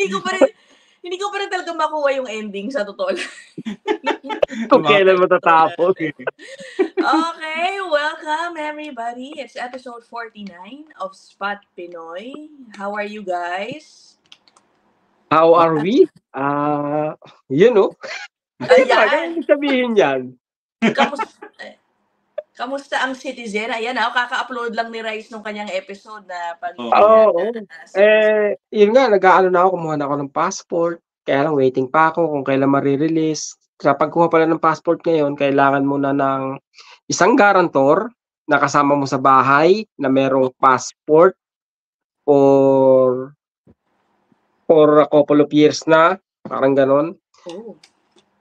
hindi ko pa rin talaga makuha yung ending sa totoo lang. Kung kailan matatapos. Okay, welcome everybody. It's episode 49 of Spot Pinoy. How are you guys? How are we? You know. Ayan. Ano sabihin yan? Kamusta ang Citizen? Ayan, kaka-upload lang ni Rice nung kanyang episode na yun nga, nag-aano na ako, kumuha na ako ng passport. Kaya lang, waiting pa ako kung kailan marirelease. Sa pagkuha pala ng passport ngayon, kailangan mo na ng isang guarantor na kasama mo sa bahay na merong passport for a couple of years na. Parang ganon. Oh.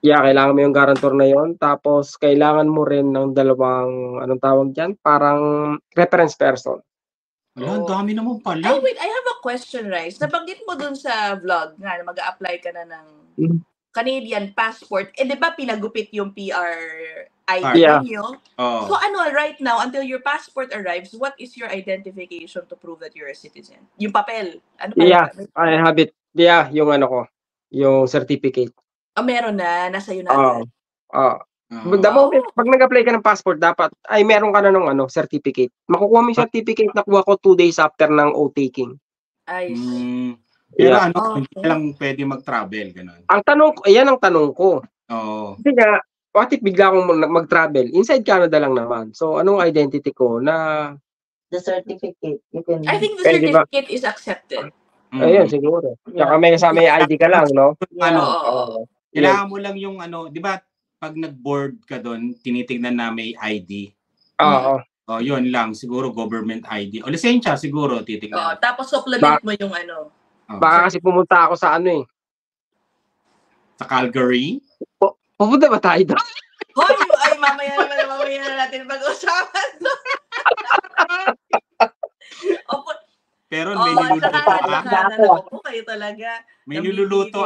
Yeah, kailangan mo yung guarantor na yon. Tapos, kailangan mo rin ng dalawang, anong tawag dyan? Parang reference person. Ang dami naman pala. Ay, wait, I have a question, Rice. Nabanggit mo dun sa vlog nga na mag-a-apply ka na ng Canadian passport. Di ba pinagupit yung PR ID niyo? Oh. So right now, until your passport arrives, what is your identification to prove that you're a citizen? Yung papel? Ano pa? Yeah, I have it. Yeah, yung yung certificate. Meron na, nasa iyo na. Pag nag-apply ka ng passport, dapat, meron ka na ng certificate. Makukuha mo yung certificate, nakuha ko 2 days after ng O-taking. I see. Pero hindi lang pwede mag-travel, gano'n. Yan ang tanong ko. Oo. Kasi nga, what if bigla akong mag-travel? Inside Canada lang naman. So, anong identity ko na... The certificate. I think the certificate is accepted. Ayun, siguro. Saka may kasama yung ID ka lang, no? Kailangan mo lang yung di ba, pag nag-board ka doon, tinitignan na may ID. Oo. Yun lang, siguro government ID. O lisensya, siguro, titignan. Tapos supplement mo yung Baka kasi pumunta ako sa Sa Calgary? Pupunta ba tayo doon? Hoy! Ay, mamaya na natin pag-usapan doon. Pero may niluluto kayo talaga. May niluluto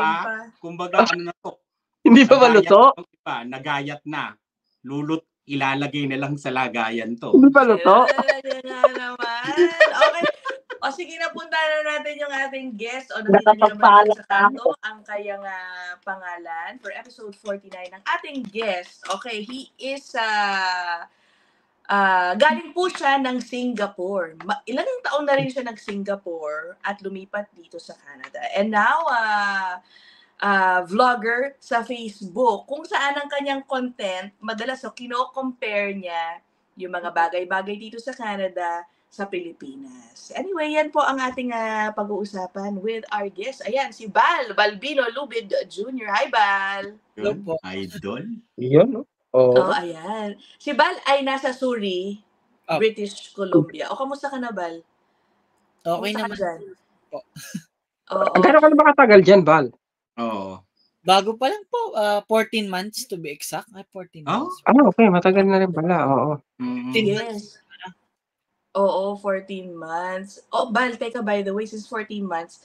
Kumbaga na to. Hindi pa maluto? Nagayat na. Ilalagay na lang sa lagayan to. Hindi pa luto? Naman. Okay. Sige, napunta na natin yung ating guest. Nakita niyo naman sa kanto ang kayang pangalan for episode 49 ng ating guest. Okay, he is galing po siya ng Singapore. Ilang taon na rin siya nag-Singapore at lumipat dito sa Canada. And now, vlogger sa Facebook. Kung saan ang kanyang content, madalas kino-compare niya yung mga bagay-bagay dito sa Canada sa Pilipinas. Anyway, yan po ang ating pag-uusapan with our guest. Ayan, si Balbino Lubid Jr. Hi, Bal! Hello po. Idol? Yan, no? Ayan. Si Bal ay nasa Surrey, British Columbia. Kamusta ka na, Bal? Okay naman. Gano'n ka na ba katagal dyan, Bal? Oo. Bago pa lang po, 14 months to be exact. 14 months. Okay. Matagal na rin pala. Oo. 14 months. Oo, 14 months. Bal, teka, by the way, since 14 months,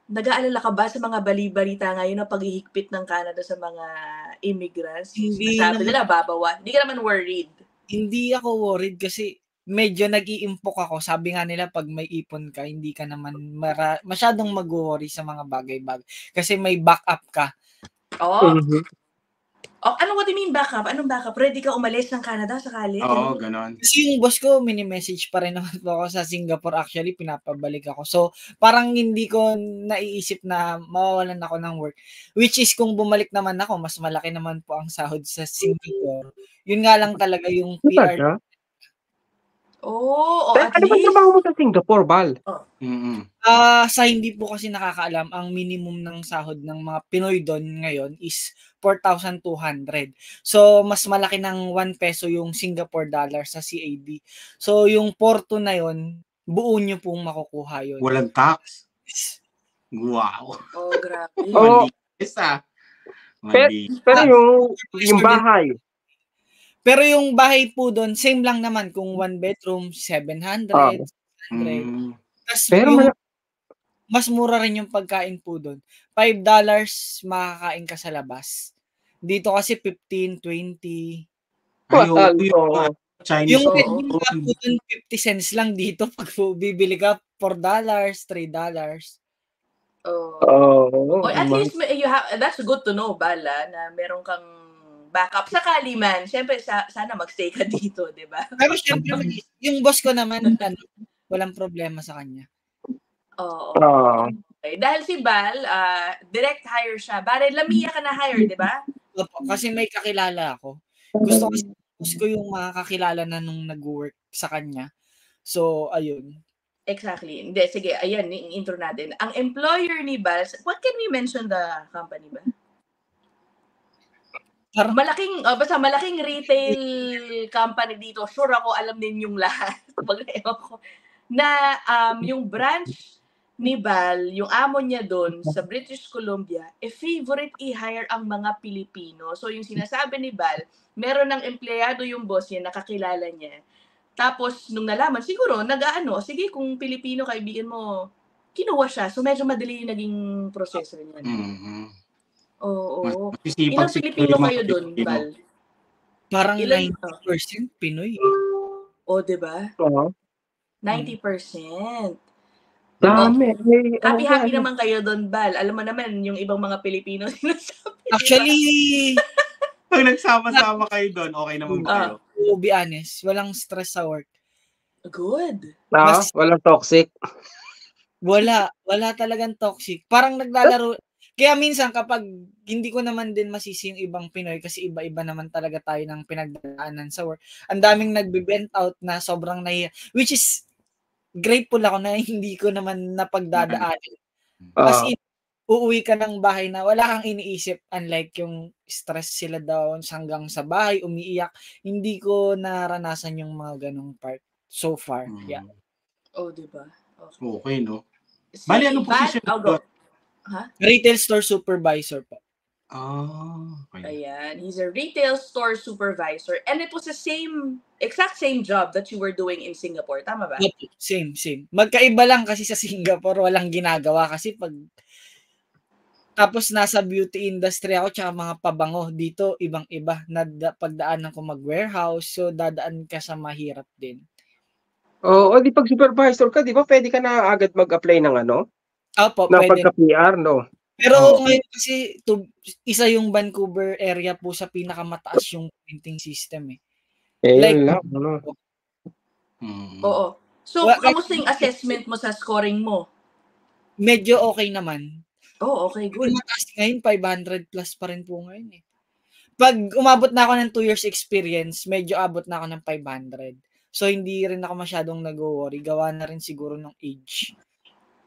nag-aalala ka ba sa mga bali-balita ngayon na paghihigpit ng Canada sa mga immigrants? Sabi nila, babawa. Hindi ka naman worried? Hindi ako worried kasi medyo nag-iimpok ako. Sabi nga nila, pag may ipon ka, hindi ka naman masyadong mag-worry sa mga bagay-bagay. Kasi may backup ka. What do you mean backup? Anong backup? Ready ka umalis ng Canada sakali? Oo, ganon. Kasi yung boss ko, mini-message pa rin naman po ako sa Singapore. Actually, pinapabalik ako. So, parang hindi ko naiisip na mawawalan ako ng work. Which is, kung bumalik naman ako, mas malaki naman po ang sahod sa Singapore. Yun nga lang talaga yung PR. At least. Ano ba trabaho mo sa Singapore, Bal? Sa hindi po kasi nakakaalam, ang minimum ng sahod ng mga Pinoy doon ngayon is 4,200. So, mas malaki ng 1 peso yung Singapore dollar sa CAD. So, yung Porto na yon, buo nyo pong makukuha yun. Walang tax? Wow. Grabe. Malinis Pero yung bahay. Pero yung bahay po doon, same lang naman. Kung 1 bedroom, 700. Pero mas mura rin yung pagkain po doon. $5 makakain ka sa labas. Dito kasi 15, 20. Chinese yung po doon 50 cents lang dito. Pag bibili ka, $4, $3. Oh, at least that's good to know, Bala, na meron kang backup sakali man. Siyempre, sana magstay ka dito, di ba? Pero siyempre, yung boss ko naman, walang problema sa kanya. Oo. Okay. Dahil si Bal, direct hire siya. Bare, Lamia ka na hire, di ba? Opo, kasi may kakilala ako. Gusto ko yung makakakilala na nung nag-work sa kanya. So, ayun. Exactly. Hindi, sige, ayan, yung intro natin. Ang employer ni Bal, what can we mention the company ba? Basta malaking retail company dito. Sure ako, alam din yung lahat. Na yung branch ni Bal, yung amo niya doon sa British Columbia, favorite i-hire ang mga Pilipino. So yung sinasabi ni Bal, meron ng empleyado yung boss niya, nakakilala niya. Tapos nung nalaman, siguro sige kung Pilipino kaibigan mo, kinuha siya. So medyo madali yung naging proseso niya. Oo. Ilang Pilipino kayo doon, Bal? Parang 90% Pinoy. Diba? 90%. Dami. Happy naman kayo doon, Bal. Alam mo naman, yung ibang mga Pilipino sinasabi. Actually, pag nagsama-sama kayo doon, okay naman kayo. To be honest, walang stress sa work. Good. Walang toxic. Wala talagang toxic. Parang naglalaro. Kaya minsan kapag hindi ko naman din masisi yung ibang Pinoy kasi iba-iba naman talaga tayo ng pinagdaanan sa work. Ang daming nagbe-vent out na sobrang nahiya. Which is, grateful ako na hindi ko naman napagdadaanan. As in, uuwi ka ng bahay na wala kang iniisip, unlike yung stress sila daw hanggang sa bahay, umiiyak. Hindi ko naranasan yung mga ganong part so far. Yeah. Diba? Okay, no? Bali, anong position? Retail store supervisor po. Okay. Ayan, he's a retail store supervisor. And it was the exact same job that you were doing in Singapore. Tama ba? Same. Magkaiba lang kasi sa Singapore, walang ginagawa kasi tapos nasa beauty industry ako tsaka mga pabango. Dito, ibang-iba. Pagdaanan ko mag-warehouse, so dadaan ka sa mahirap din. Di pag supervisor ka, di ba pwede ka na agad mag-apply ng Opo, ng pwede. pagka-PR, no? Pero ngayon kasi, isa yung Vancouver area po sa pinakamataas yung printing system . Yun lang, Oo. So, kamusta yung assessment mo sa scoring mo? Medyo okay naman. Okay, good. Mataas ngayon, 500 plus pa rin po ngayon . Pag umabot na ako ng 2 years experience, medyo abot na ako ng 500. So, hindi rin ako masyadong nag-worry. Gawa na rin siguro ng age.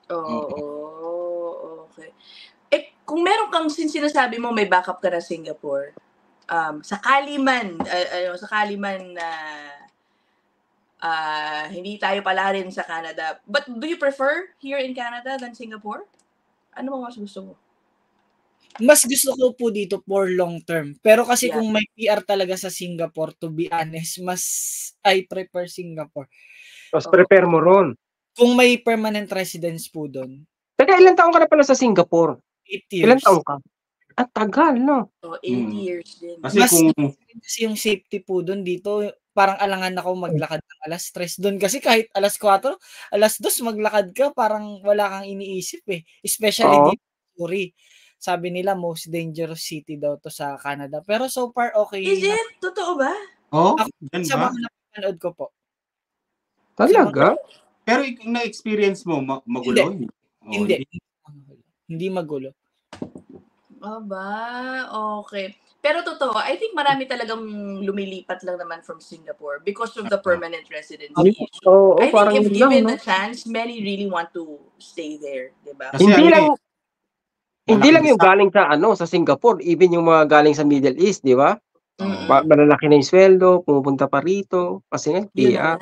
Okay. Kung meron kang sinasabi mo may backup ka na Singapore, sakali man na hindi tayo pala rin sa Canada, but do you prefer here in Canada than Singapore? Ano mo mas gusto mo? Mas gusto ko po dito for long term. Pero kasi kung may PR talaga sa Singapore, to be honest, I prefer Singapore. Mas prepare mo ron. Kung may permanent residence po doon. Teka, ilang taon ka na pala sa Singapore? 8 years. Ilang taon ka? At tagal, no? 8 years din. Kasi kasi yung safety po doon dito, parang alangan ako maglakad ng alas 3 doon. Kasi kahit alas 4, alas 2 maglakad ka, parang wala kang iniisip . Especially dito, Surrey. Sabi nila, most dangerous city daw to sa Canada. Pero so far, okay. Is it? Totoo ba? Sa mga napanood ko po. Talaga? Pero yung na-experience mo, magulo? Hindi magulo. Okay. Pero totoo, I think marami talagang lumilipat lang naman from Singapore because of the permanent residency issue. I think if given the chance, many really want to stay there, diba? Hindi lang yung galing sa Singapore, even yung mga galing sa Middle East, di ba? Malalaki na yung sweldo, pumupunta pa rito, kasi nga, PR.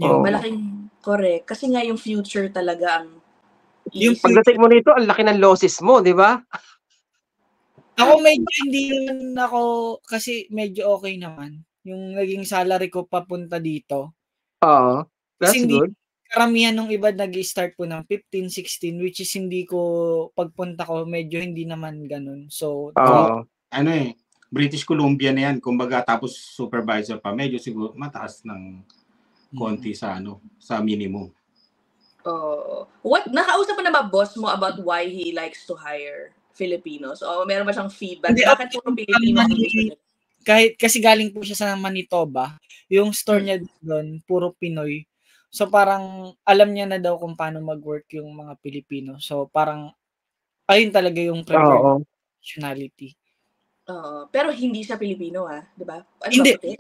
Malaking, correct. Kasi nga yung future talaga ang yung pagdating mo nito, ang laki ng losses mo, di ba? Ako medyo hindi naman ako, kasi medyo okay naman. Yung naging salary ko papunta dito. That's good. Karamihan ng iba nag-start po ng 15, 16, which is hindi ko, pagpunta ko, medyo hindi naman ganun. So, British Columbia na yan. Kumbaga, tapos supervisor pa. Medyo siguro mataas ng konti sa minimum. Nakausap mo na ba boss mo about why he likes to hire Filipinos? O meron ba siyang feedback? Hindi, Bakit puro Pilipino ang gusto niya? kahit kasi galing po siya sa Manitoba, yung store Hmm. niya doon puro Pinoy. So parang alam niya na daw kung paano mag-work yung mga Pilipino. So parang ayun talaga yung preferred Oo. nationality. Pero hindi siya Pilipino, di ba? Ano Hindi. ba, puti?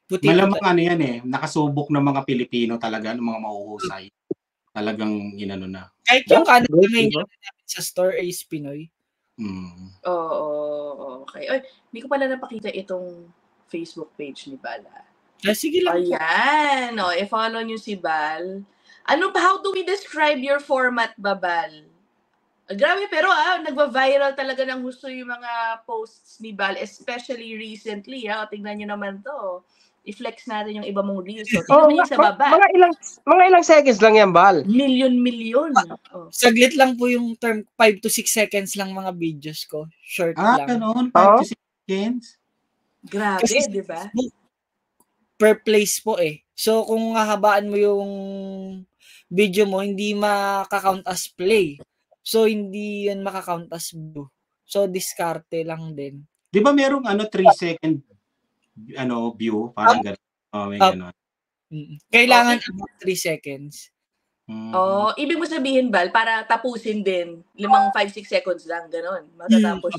Puti Malamang po. ano yan nakasubok ng mga Pilipino talaga, ng mga mahuhusay. Talagang inano na. Kahit yung That's Canada good, na diba? namin sa store is Pinoy. Okay. Ay, hindi ko pala napakita itong Facebook page ni Bala. Sige lang po. Ayan. I-follow nyo si Bal. How do we describe your format ba, Bal? Grabe, pero nagva-viral talaga ng gusto yung mga posts ni Bal, especially recently. Tingnan nyo naman to. I-flex natin yung iba mong reels. So, tingnan nyo sa baba. Mga ilang seconds lang yan, Bal. Milyon. Saglit lang po yung term, 5 to 6 seconds lang mga videos ko. Short lang. Ganoon, 5 to 6 seconds? Grabe, Kasi di ba? per place po So, kung hahabaan mo yung video mo, hindi makakount as play. So, hindi yan makakount as view. So, diskarte lang din. Di ba merong 3 second view? Parang gano'n. May gano'n. Kailangan about 3 seconds. Ibig mo sabihin, Bal, para tapusin din, 5-6 seconds lang, gano'n. Matatapos.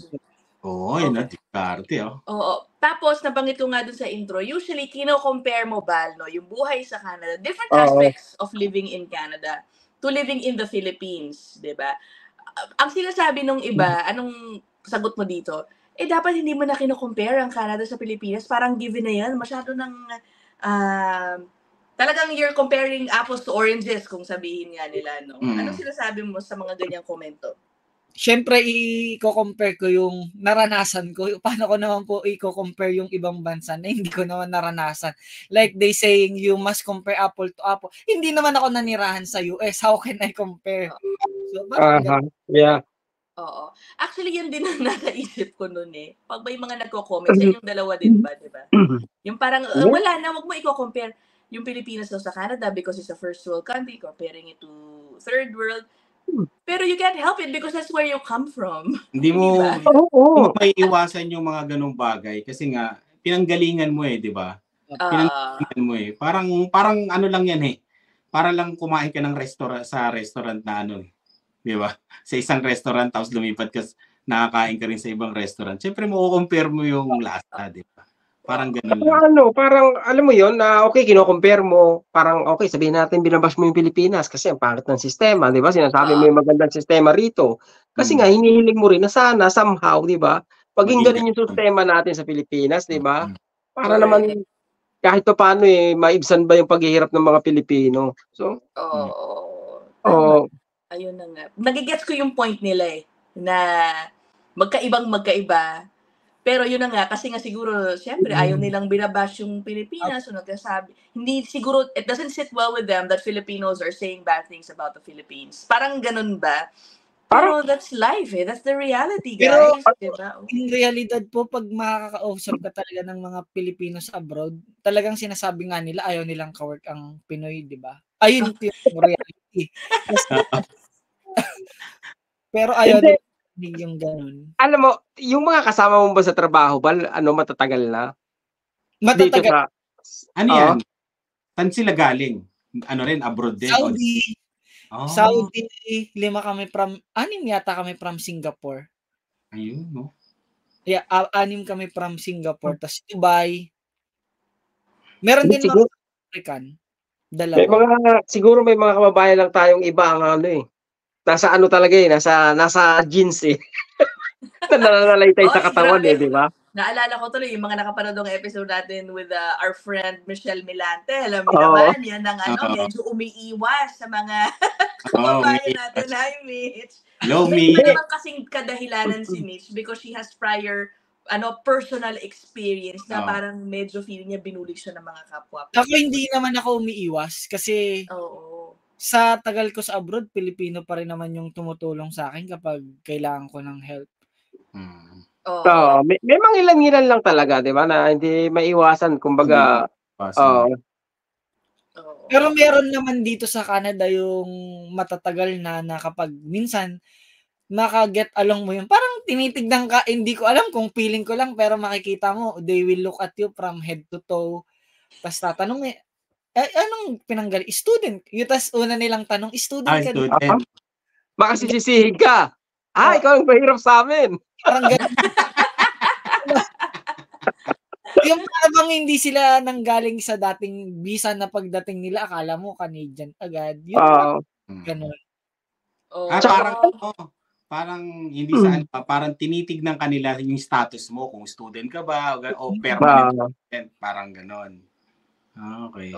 Yun na, diskarte. Oo. Tapos, nabanggit ko nga dun sa intro, usually, kino-compare mo, Bal, yung buhay sa Canada, different aspects of living in Canada to living in the Philippines, di ba? Ang sinasabi nung iba, anong sagot mo dito? Dapat hindi mo na kino-compare ang Canada sa Pilipinas. Parang given na yan. Masyado ng talagang you're comparing apples to oranges kung sabihin nga nila, no? Anong sinasabi mo sa mga ganyang komento? Siyempre, i-compare ko yung naranasan ko. Paano ko naman po i-compare yung ibang bansa na hindi ko naman naranasan? Like they saying, you must compare apple to apple. Hindi naman ako nanirahan sa US. How can I compare? So, yeah. Oo. Actually, yun din ang nakaisip ko noon Pag may mga nagko-comment, sa inyong dalawa din ba, di ba? Yung parang, wala na, wag mo i-compare yung Pilipinas sa Canada because it's a first world country, comparing it to third world. Pero you can't help it because that's where you come from. Hindi mo may iwasan yung mga ganung bagay kasi nga pinanggalingan mo di ba? Pinanggalingan mo Parang ano lang yan Para lang kumain ka ng restaurant na di ba? Sa isang restaurant tapos lumipat ka nakakain ka rin sa ibang restaurant. Siyempre mo-compare mo yung lasa, di ba? Parang ganun lang. Parang alam mo yon na okay, kino-compare mo, parang okay, sabihin natin binabash mo yung Pilipinas kasi ang pangit ng sistema, di ba? Sinasabi mo yung magandang sistema rito. Kasi nga hinihiling mo rin na sana somehow, di ba? Paging ganun yung sistema natin sa Pilipinas, di ba? Para naman kahit pa paano maibsan ba yung paghihirap ng mga Pilipino. So, ayun na nga. Nagigets ko yung point nila na magkaiba. Pero yun na nga, kasi nga siguro, syempre, ayaw nilang binabash yung Pilipinas, so nagsasabi, hindi siguro, it doesn't sit well with them that Filipinos are saying bad things about the Philippines. Parang ganun ba? Pero that's life that's the reality, guys. Pero, diba? In realidad po, pag makakausap ka talaga ng mga Pilipinos abroad, talagang sinasabi nga nila, ayaw nilang kawork ang Pinoy, di ba? Ayun yung reality. Pero ayaw yung ganun. Alam mo, yung mga kasama mo ba sa trabaho, matatagal na? Matatagal. Ano yan? Saan sila galing? Abroad din? Saudi. Saudi, 6 yata kami from Singapore. Ayun, no? Yeah, 6 kami from Singapore. Tapos Dubai. Meron din mga American. 2. Siguro may mga kababayan lang tayong iba ang nasa talaga nasa jeans Nananalaytay sa katawan di ba? Naalala ko tuloy yung mga nakapanood ng episode natin with our friend Michelle Milante. Alam mo naman, yan ang medyo umiiwas sa mga kababayan natin. Hi, Mitch. Hello, May iba naman kasing kadahilanan si Mitch because she has prior personal experience na parang medyo feeling niya binulig siya ng mga kapwa. Ako hindi naman ako umiiwas kasi sa tagal ko sa abroad, Pilipino pa rin naman yung tumutulong sa akin kapag kailangan ko ng help. May mga ilan lang talaga, di ba, na hindi maiwasan, kumbaga. Pero meron naman dito sa Canada yung matatagal na kapag minsan maka-get along mo yun. Parang tinitignan ka, hindi ko alam kung feeling ko lang, pero makikita mo, they will look at you from head to toe. Tapos tatanong anong pinanggaling? Student. Yung tas una nilang tanong, student ka din. Student. Baka sisisihin ka. Ikaw ang mahirap sa amin. Parang ganun. Yung parang hindi sila nanggaling sa dating visa na pagdating nila, akala mo Canadian agad. Yung ganun. Parang hindi sa parang tinitignan kanila yung status mo, kung student ka ba o permanent student, parang ganon. Okay.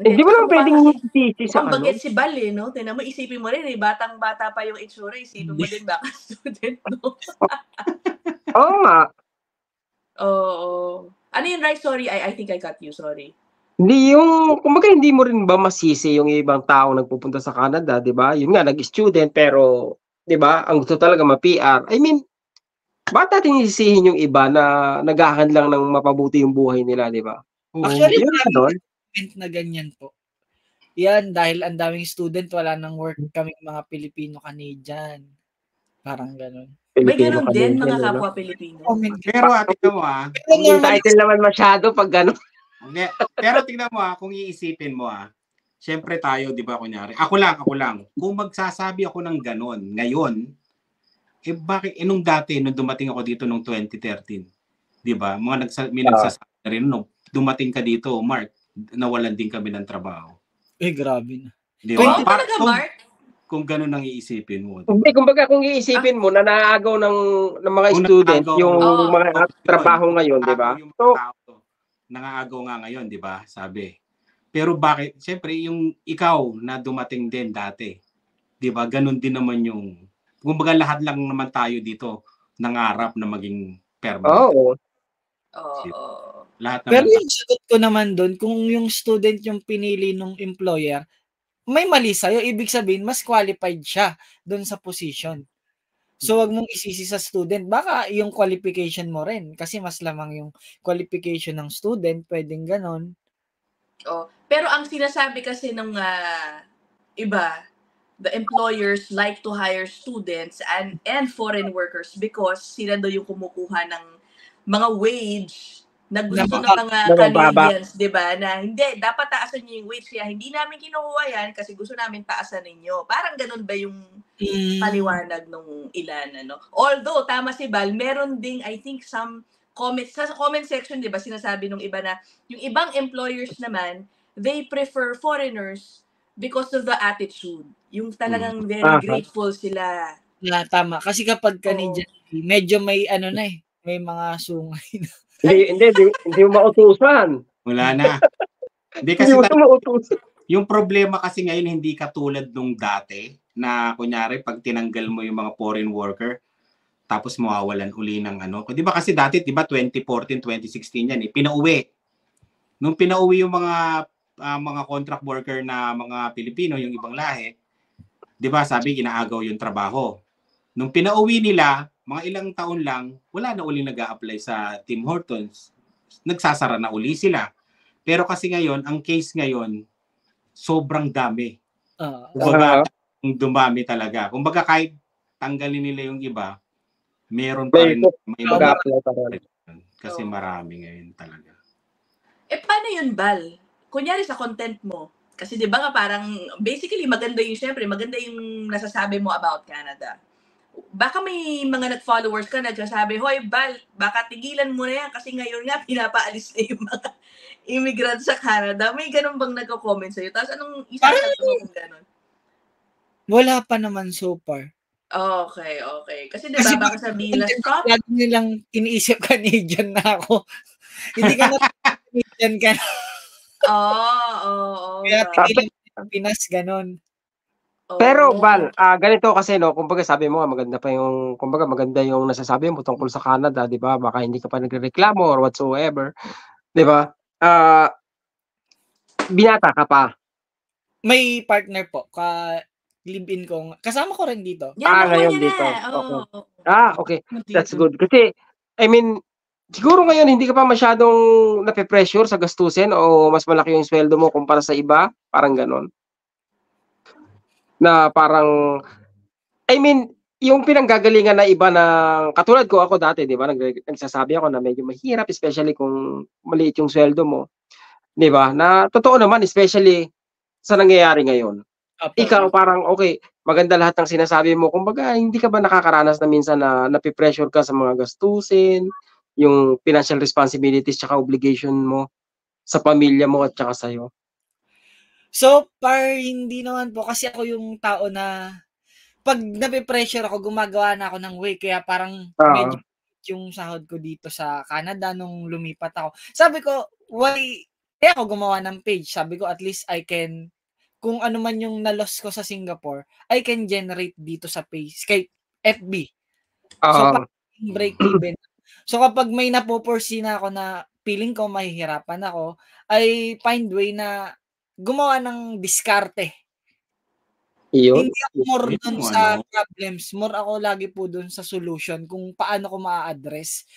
Hindi mo lang pwedeng isisi sa ano. Bagay si Bal no? Tingnan mo, isipin mo rin batang-bata pa yung itsura, isipin mo din baka student, no? Oo nga. Oo. Ano yun, right? Sorry, I think I cut you. Sorry. Hindi kumbaga hindi mo rin ba masisi yung ibang tao nagpupunta sa Canada, di ba? Yun nga, nag-student, pero, di ba, ang gusto talaga ma-PR. I mean, bakit natin isisihin yung iba na naghahan lang ng mapabuti yung buhay nila, di ba? Actually, maraming na ganyan po. Yan, dahil ang daming student, wala nang work kaming mga Pilipino-Canadian. Parang ganun. May ganun din, mga kapwa Pilipino. Pero tingnan mo yung title naman masyado pag gano'n. Pero tingnan mo kung iisipin mo syempre tayo, di ba, kunyari, ako lang, kung magsasabi ako ng gano'n ngayon, bakit, nung dati, nung dumating ako dito nung 2013, di ba, may nagsasabi na rin, nung dumating ka dito, Mark, nawalan din kami ng trabaho. Grabe na. Di ba? Talaga, Mark? Kung gano'n ang iisipin mo. Hindi, kumbaga kung iisipin mo na naagaw ng mga student yung mga trabaho ngayon, di ba? So, nangaagaw nga ngayon, di ba? Sabi. Pero bakit? Siyempre, yung ikaw na dumating din dati, di ba? Ganun din naman yung, kumbaga lahat lang naman tayo dito nangarap na maging permanent. Oo. Lahat naman. Pero yung sagot ko naman doon, kung yung student yung pinili ng employer, may mali sa'yo, ibig sabihin, mas qualified siya doon sa position. So, wag mong isisi sa student. Baka yung qualification mo rin. Kasi mas lamang yung qualification ng student. Pwedeng ganon. Pero ang sinasabi kasi ng iba, the employers like to hire students and foreign workers because sila daw yung kumukuha ng mga wage na gusto ng mga Canadians, di ba? Na hindi, dapat taasan niyo yung wage. Kaya hindi namin kinukuha yan kasi gusto namin taasan ninyo. Parang ganun ba yung paliwanag nung ilan, ano? Although, tama si Bal, meron ding, I think, some comments, sa comment section, di ba, sinasabi nung iba na, yung ibang employers naman, they prefer foreigners because of the attitude. Yung talagang very grateful sila. Tama. Kasi kapag Canadian, medyo may may mga sungay na. Hindi mo mautusan. Wala na. Hindi kasi yung problema kasi ngayon hindi katulad nung dati na kunyari pag tinanggal mo yung mga foreign worker tapos mawawalan uli ng Di ba kasi dati, di ba 2014, 2016 yan pinauwi. Nung pinauwi yung mga contract worker na mga Pilipino, yung ibang lahi, di ba sabi inaagaw yung trabaho. Nung pinauwi nila, mga ilang taon lang, wala na uli nag-a-apply sa Tim Hortons. Nagsasara na uli sila. Pero kasi ngayon, ang case ngayon, sobrang dami. Kumbaga, dumami talaga. Kumbaga, kahit tanggalin nila yung iba, meron pa rin. May mag-a-apply pa rin. Kasi marami ngayon talaga. Paano yun, Bal? Kunyari sa content mo, kasi di ba nga parang, basically, maganda yung nasasabi mo about Canada. Baka may mga nag-followers ka nagsasabi, hoy Bal, baka tigilan mo na yan kasi ngayon nga pinapaalis na yung mga immigrants sa Canada. May ganun bang nagko-comment sa'yo? Tapos anong isasagot mo kung ganun? Wala pa naman so far. Okay. Kasi diba baka sabihin na stop? Lagi nilang iniisip Canadian na ako. Hindi ka na Canadian ka na. Kaya tigilan Pinas, ganun. Pero Bal, ganito kasi kumbaga sabi mo nga maganda yung nasasabi mo tungkol sa Canada, 'di ba? Baka hindi ka pa nagrereklamo or whatsoever, 'di ba? Binata ka pa. May partner po, live-in ko. Kasama ko rin dito. Ngayon dito. Okay. Okay. That's good. Kasi I mean, Siguro ngayon hindi ka pa masyadong nape-pressure sa gastusin o mas malaki yung sweldo mo kumpara sa iba, parang gano'n? Na parang I mean, yung pinanggagalingan na iba ng katulad ko, ako dati 'di ba nagsasabi ako na medyo mahirap especially kung maliit yung sweldo mo, 'di ba? Na totoo naman especially sa nangyayari ngayon. Opo. Ikaw parang okey, maganda lahat ng sinasabi mo kumbaga hindi ka ba nakakaranas na minsan na nape-pressure ka sa mga gastusin, yung financial responsibilities tsaka obligation mo sa pamilya mo at tsaka sa'yo? So far, hindi naman po kasi ako yung tao na 'pag nape-pressure ako gumagawa na ako ng way kaya parang medyo Oo, yung sahod ko dito sa Canada nung lumipat ako. Sabi ko, why kaya ako gumawa ng page, sabi ko at least I can kung ano man yung na-loss ko sa Singapore, I can generate dito sa page kay FB. So oo, parang break even. So kapag may napo-foresee na ako na feeling ko mahihirapan ako, I find way na gumawa ng diskarte. iyon. Hindi ako more Yun dun yung sa ano, problems, more ako lagi po dun sa solution kung paano ko maa-address.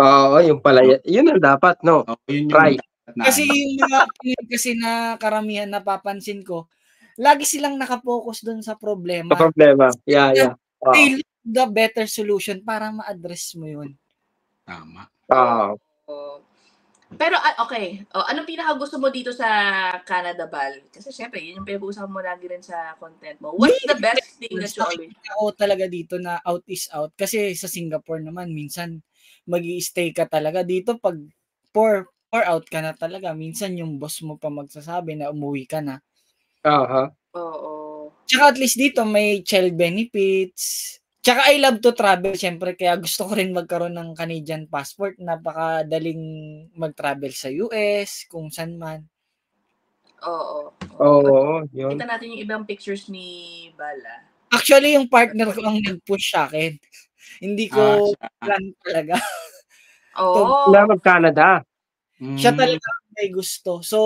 Oo, yung pala yun ang dapat 'no, yun yung right, dapat na Kasi ano. yung mga Pinoy kasi na karamihan napapansin ko, lagi silang naka-focus dun sa sa problema. problema. Yeah, oo, They look the better solution para ma-address mo yun. Tama. oo. Oo. Pero okay, anong pinakagusto mo dito sa Canada, Bal? Kasi siyempre yun yung pinag-uusapan mo lagi rin sa content mo. What's the best thing that you always Ako talaga dito na out is out kasi sa Singapore naman minsan mag-i-stay ka talaga dito 'pag pour out ka na talaga minsan yung boss mo pa magsasabi na umuwi ka na. Uh-huh. Oo. Tsaka at least dito may child benefits, tsaka I love to travel siyempre kaya gusto ko rin magkaroon ng Canadian passport, napakadaling mag-travel sa US, kung saan man. Oo. Oo, yun. Kita natin yung ibang pictures ni Bal, Actually yung partner ko ang nag-push sa'kin, hindi ko Siya. plan talaga. Oo. Na mag-Canada. Siya talaga ang may gusto. So,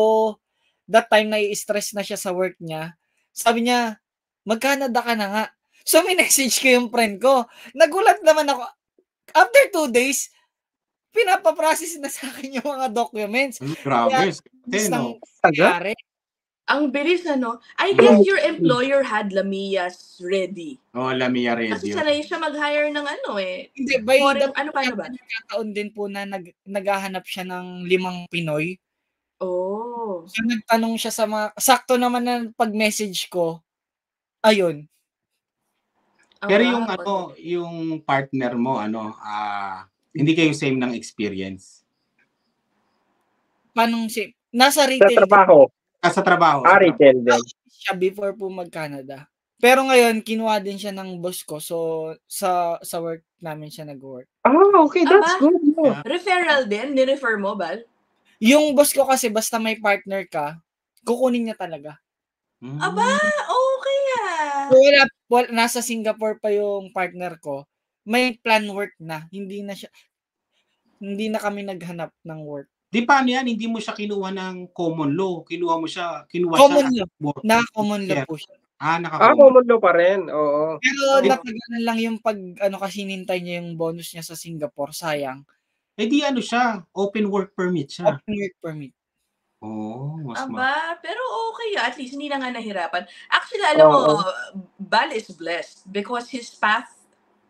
that time nai-stress na siya sa work niya, sabi niya, "Mag-Canada ka na nga." So, minessage ko yung friend ko. Nagulat naman ako. After 2 days, pinapa-process na sa'kin yung mga documents. Kaya Grabe, bilis ng no? Tagal? nangyari. Ang bilis I guess your employer had Lamias ready. Lamia Kasi Radio. sanay siya mag-hire ng Hindi, by the ano paano ba? nagkataon din po na naghahanap siya ng 5 Pinoy. Oh. So, nagtanong siya sa mga sakto naman na pag-message ko, ayun. Pero yung yung partner mo hindi kayo same ng experience. Paanong nasa Sa retail din trabaho. Sa trabaho. Retail din. siya before po mag-Canada. Pero ngayon kinuha din siya ng boss ko. So sa work namin siya nag-work. Okay, that's Aba, good. No? referral din? Ni-refer mo, Bal? Yung boss ko kasi basta may partner ka, kukunin niya talaga. Aba, okay So, wala nasa Singapore pa yung partner ko. May plan work na. Hindi na kami naghanap ng work. Di paano yan? Hindi mo siya kinuha ng common law. Kinuha siya Common law. Na-common law po siya. Common law pa rin. Oo. Pero natagalan lang yung kasi hinintay niya yung bonus niya sa Singapore. Sayang. Di siya. Open work permit siya. Open work permit. Aba, pero okay. At least hindi na nga nahirapan. Actually, alam mo, Bal is blessed because his path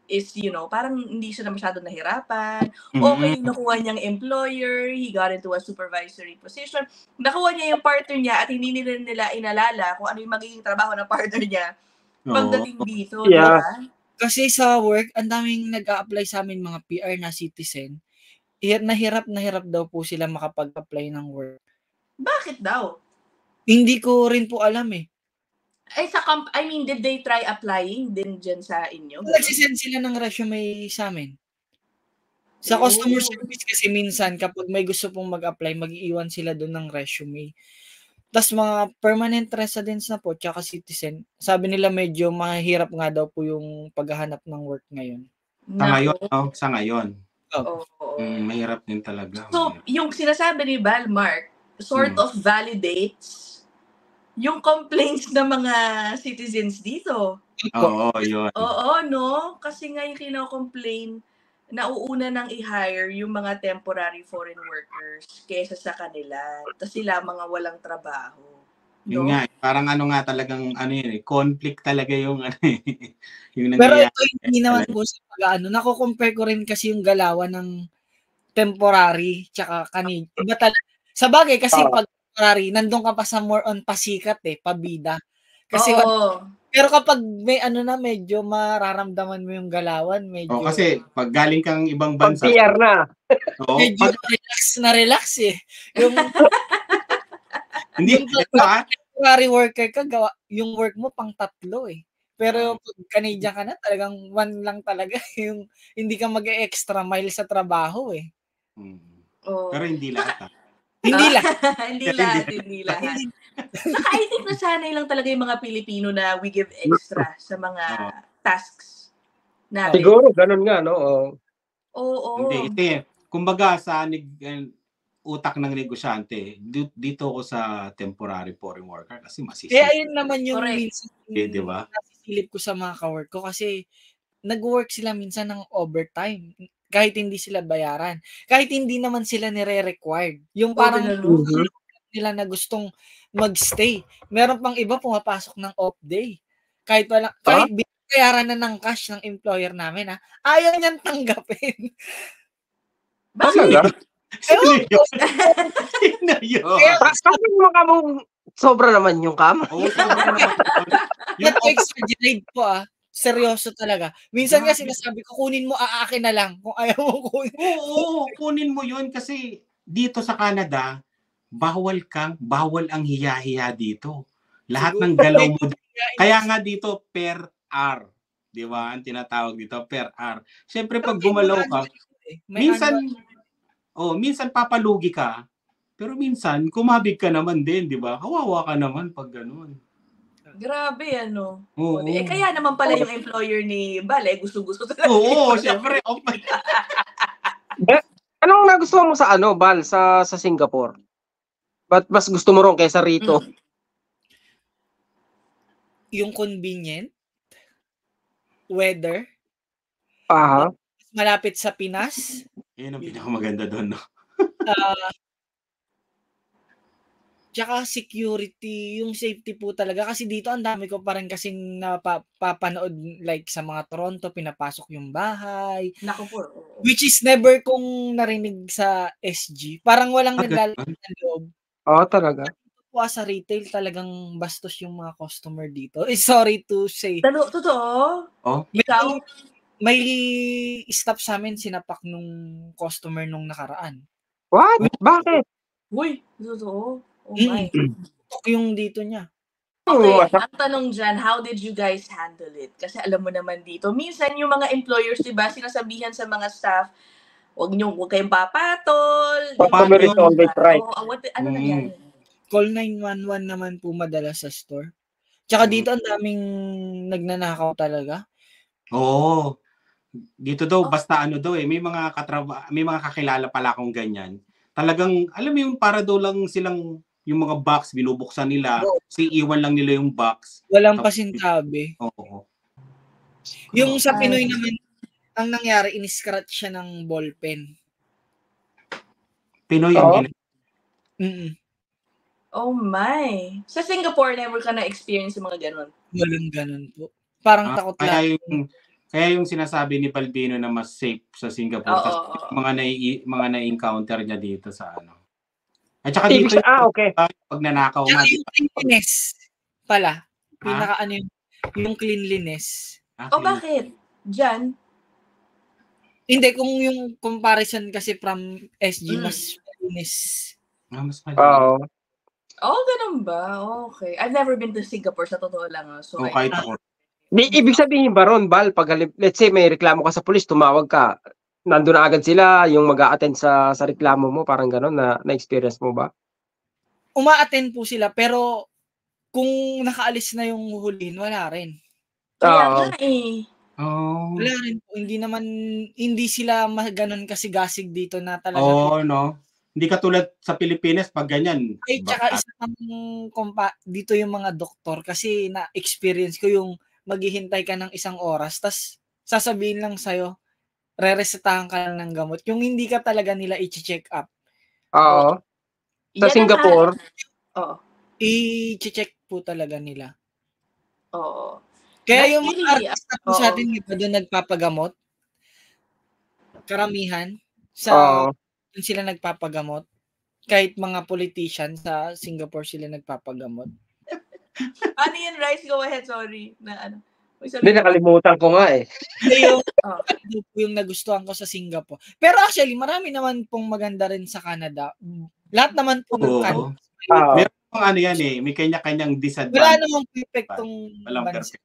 is, parang hindi siya na masyado nahirapan. Okay yung nakuha niyang employer. He got into a supervisory position. Nakuha niya yung partner niya at hindi nila inalala kung ano yung magiging trabaho ng partner niya pagdating dito. Yeah. Diba? Kasi sa work, ang daming nag-a-apply sa amin mga PR na citizen. Nahirap daw po sila makapag-apply ng work. Bakit daw? Hindi ko rin po alam eh. Did they try applying din dyan sa inyo? Nagsisend sila ng resume sa amin. Sa customer service kasi minsan kapag may gusto pong mag-apply, mag-iiwan sila doon ng resume. Tapos mga permanent residents na po, tsaka citizen, sabi nila medyo mahirap nga daw po yung paghahanap ng work ngayon. Sa ngayon. Mahirap din talaga. So, yung sinasabi ni Bal, Mark, sort of validates yung complaints ng mga citizens dito. Oo, yun. Oo, no? Kasi nga yung kino-complain nauuna nang i-hire yung mga temporary foreign workers kaysa sa kanila. Tapos sila mga walang trabaho. Yun No? nga, parang ano nga talagang ano yun, conflict talaga yung ano yung Pero nangyayari. ito hindi naman po sa pag-ano. Nako-compare ko rin kasi yung galawan ng temporary tsaka kanina. Iba sa bagay kasi pag temporary, nandun ka pa sa more on pasikat pabida. Kasi pero kapag may ano na medyo mararamdaman mo yung galawan, medyo kasi pag galing kang ibang bansa, Pag-PR na. medyo relax Yung hindi temporary worker ka, yung work mo pang 3 Pero pag Canadian ka na, talagang 1 lang talaga yung hindi ka mag-e-extra mile sa trabaho Pero hindi lahat. Hindi lahat. hindi lahat. Saka I think nasanay lang talaga yung mga Pilipino na we give extra sa mga tasks natin. Siguro, ganun nga, no? Oo. Hindi, kumbaga sa utak ng negosyante, dito ako sa temporary foreign worker kasi masisip. Kaya ayun naman yung minsan, di ba? nasisilip ko sa mga kawork ko kasi nag-work sila minsan ng overtime kahit hindi sila bayaran. Kahit hindi naman sila nire-required. Yung parang nila na gustong magstay. Meron pang iba pumapasok ng off day. Kahit binayaran na ng cash ng employer namin ayaw niyang tanggapin. Talaga? Sino yun? Sabi mo ka mong sobra naman yung kama. Oo, sobra naman. Exaggerate po seryoso talaga. Minsan nga sinasabi ko, kunin mo, aakin na lang. Kung ayaw mo kunin. Oo, kunin mo yun kasi dito sa Canada, bawal ang hiya-hiya dito. Lahat ng galaw mo. Kaya nga dito, per hour. Di ba? Ang tinatawag dito, per hour. Siyempre, pag gumalaw ka, minsan papalugi ka, pero minsan, kumabig ka naman din, di ba? Kawawa ka naman pag ganun. Grabe, ano? Kaya naman pala yung employer ni Bale, gusto-gusto talaga. Oo, syempre. Anong nagustuhan mo sa Bal, sa Singapore? Ba't mas gusto mo ron kaysa rito? Yung convenient, weather, malapit sa Pinas. Yan ang pinakamaganda doon, no? Tsaka security, yung safety po talaga. Kasi dito ang dami ko pa rin kasing napapanood like sa mga Toronto, pinapasok yung bahay. Naku po. Which is never kong narinig sa SG. Parang walang naglalagay ng loob. Talaga? Po sa retail, talagang bastos yung mga customer dito. Sorry to say. Totoo? Ikaw? May stop sa amin, sinapak nung customer nung nakaraan. What? Bakit? Uy, totoo. Oh my. Yung dito niya. Okay, ang tanong dyan, how did you guys handle it? Kasi alam mo naman dito, minsan yung mga employers, diba, sinasabihan sa mga staff, huwag kayong papatol. Customer is always right. Ano nangyari? Call 911 naman po madalas sa store. Tsaka dito ang daming nagnanakaw talaga. Oo. Dito daw, basta may mga kakilala pala akong ganyan. Talagang, alam mo yung para daw lang silang yung mga box, binubuksan nila, iiwan lang nila yung box. Walang pasintabi. Oo. Yung sa Pinoy naman, ang nangyari, in-scratch siya ng ballpen. Pinoy ang Oh my. Sa Singapore, never ka na-experience yung mga ganun? Walang ganun po. Parang takot lang. Kaya yung sinasabi ni Balbino na mas safe sa Singapore kasi mga na-encounter niya dito sa At saka dito pag nanakaw nga. Yung cleanliness pala. Yung cleanliness. Bakit? Diyan? Hindi, kung yung comparison kasi from SG, mas malinis. Mas malinis. Ganun ba? Okay. I've never been to Singapore, sa totoo lang. So, kahit ako. Ibig sabihin ba ron, Bal, pag let's say may reklamo ka sa pulis, tumawag ka, nandun na agad sila, yung mag-a-attend sa reklamo mo, parang gano'n, na-experience mo ba? Uma-attend po sila, pero kung nakaalis na yung huhulihin, wala rin. Kaya wala rin po. Hindi sila ganun kasigasig dito na talaga. No? Hindi katulad sa Pilipinas, pag ganyan. Ay, tsaka isa pang dito yung mga doktor, kasi na-experience ko yung maghihintay ka ng 1 oras, tas sasabihin lang sa'yo, re-resetahan ka lang ng gamot. Yung hindi ka talaga nila i-check up. Oo. Sa Yan ang Singapore, Oo. I-check po talaga nila. Oo. Kaya That's yung mga really, artista po sa atin, di ba, doon nagpapagamot? Karamihan. oo. Doon sila nagpapagamot. Kahit mga politician sa Singapore sila nagpapagamot. Ano yan, Rice? Go ahead, sorry. Hindi, nakalimutan ko nga eh. Yung nagustuhan ko sa Singapore. Pero actually, marami naman pong maganda rin sa Canada. Lahat naman po ng Canada. Meron pong ano yan eh, may kanya-kanyang disadvantage. Wala namang perfectong Walang bansa. perfect.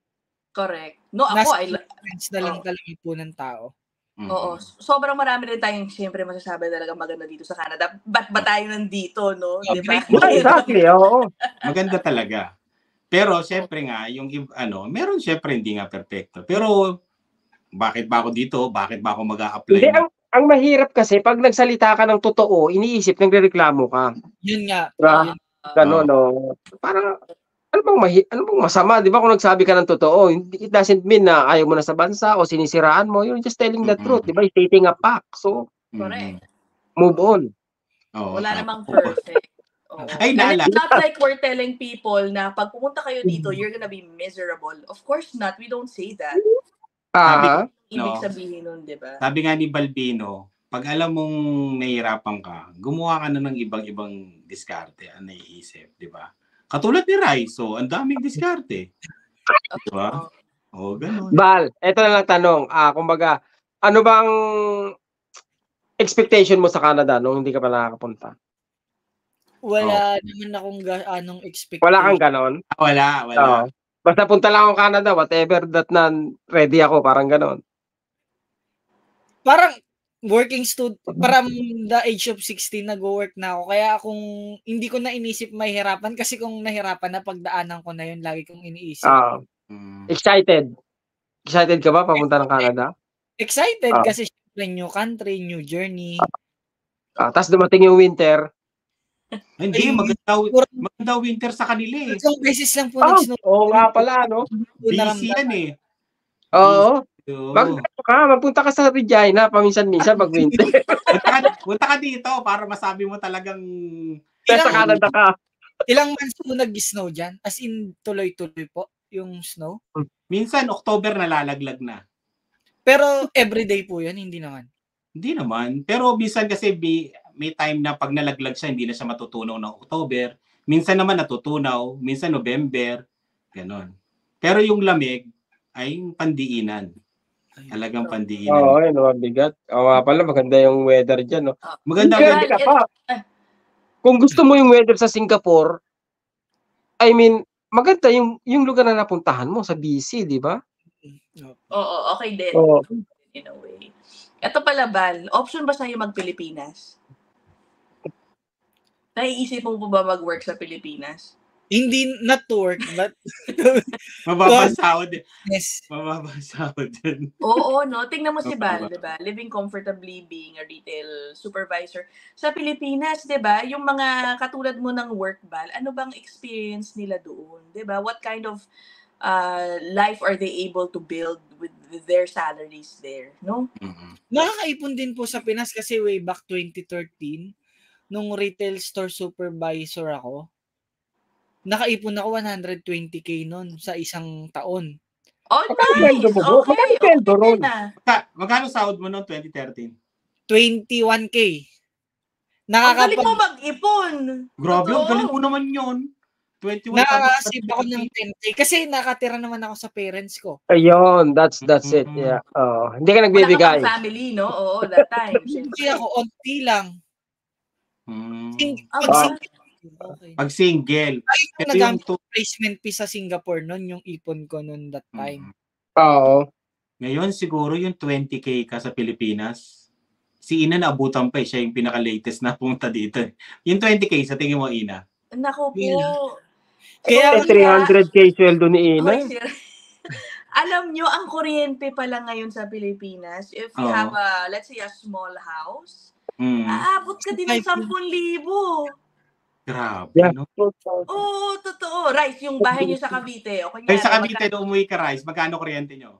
Correct. No, ako, Nasa na lang talaga po ng tao. Oo. Sobrang marami rin tayong siyempre masasabi talaga maganda dito sa Canada. Ba't ba tayo nandito, no? Di ba? Exactly, oo. Maganda talaga. Pero siyempre nga, yung meron siyempre hindi nga perfecto. Pero bakit ba ako dito? Bakit ba ako mag-a-apply? Hindi, ang mahirap kasi pag nagsalita ka ng totoo, iniisip, nagrereklamo ka. Yun nga. Diba? Gano'n, no? Parang, ano bang masama? Di ba kung nagsabi ka ng totoo, it doesn't mean na ayaw mo na sa bansa o sinisiraan mo. You're just telling the truth. Di ba? Stating a fact. So, correct. Move on. Wala namang perfect. Ay, and it's not like we're telling people na pag pumunta kayo dito, you're gonna be miserable. Of course not. We don't say that. Ibig sabihin nun, di ba? Sabi nga ni Balbino, pag alam mong nahihirapan ka, gumawa ka na ng ibang diskarte ang naiisip, di ba? Katulad ni Rice, so ang daming diskarte. Di ba? Ganun. Bal, eto na lang tanong. Kumbaga, ano bang expectation mo sa Canada nung hindi ka pa nakakapunta? Wala naman akong anong expectation. Wala kang ganon? Wala. Basta punta lang ako Canada, whatever that na ready ako, parang ganon. Parang working student, parang the age of 16 nag-work na ako. Kaya kung hindi ko na inisip mahirapan, kasi kung nahirapan na pagdaanan ko na yun, lagi kong iniisip. Excited? Excited ka ba papunta ng Canada? Excited kasi syempre new country, new journey. Tapos dumating yung winter. Hindi, maganda winter sa kanila eh. Isang beses lang po nag-snow. Oo nga pala, no? Busy yan eh. Oo. Magpunta ka sa Regina, paminsan-minsan mag-winter. Punta ka dito para masabi mo talagang sa Canada ka. Ilang months po nag-snow dyan? As in, tuloy-tuloy po yung snow? Minsan, October nalalaglag na. Pero everyday po yan, hindi naman? Hindi naman. Pero minsan kasi may time na pag nalaglag siya, hindi na siya matutunaw ng October. Minsan naman natutunaw, minsan November. Ganon. Pero yung lamig ay pandiinan. Talagang pandiinan. Oo, yun, mabigat. Oo nga pala, maganda yung weather dyan, no? Maganda ka pa. Kung gusto mo yung weather sa Singapore, I mean, maganda yung lugar na napuntahan mo sa BC, di ba? Oo, okay din. In a way. Ito pala, Bal, option ba sa'yo mag-Pilipinas? Naiisip mo ba mag-work sa Pilipinas? Hindi, not to work, but mababasahod. Yes. Mababasahod din. Oo, no? Tingnan mo si Bal, di ba? Living comfortably, being a retail supervisor. Sa Pilipinas, di ba? Yung mga katulad mo ng work, Bal, ano bang experience nila doon? Di ba? What kind of life are they able to build with their salaries there, no? Nakakaipon din po sa Pinas kasi way back 2013, nung retail store supervisor ako, nakaipon ako 120k noon sa isang taon. Oh, nice! Okay. Magkano sahod mo noong 2013? 21k. Ang galing mo mag-ipon! Grabe, ang galing mo naman yun. 21 nakakasip ako ng 10k kasi nakatira naman ako sa parents ko. Ayun, that's it. Yeah. Hindi ka nagbibigay. Wala ka family, no? Oo, that time. Hindi ako, onti lang. Pag single. Ay, nagamit placement fee sa Singapore noon, yung ipon ko noon that time. Oo. Ngayon siguro yung 20k ka sa Pilipinas, si Ina naabutan pa siya yung pinaka-latest na punta dito. Yung 20k sa tingin mo, Ina? Naku po. Kaya 300k sweldo ni Ina. Alam nyo, ang kuryente pala ngayon sa Pilipinas, if you have let's say a small house, aabot ka din ng 10,000. Grabe, no? Oo, totoo. Rice, yung bahay nyo sa Cavite. Kaya sa Cavite, umuwi ka, Rice, magkano kuryente nyo?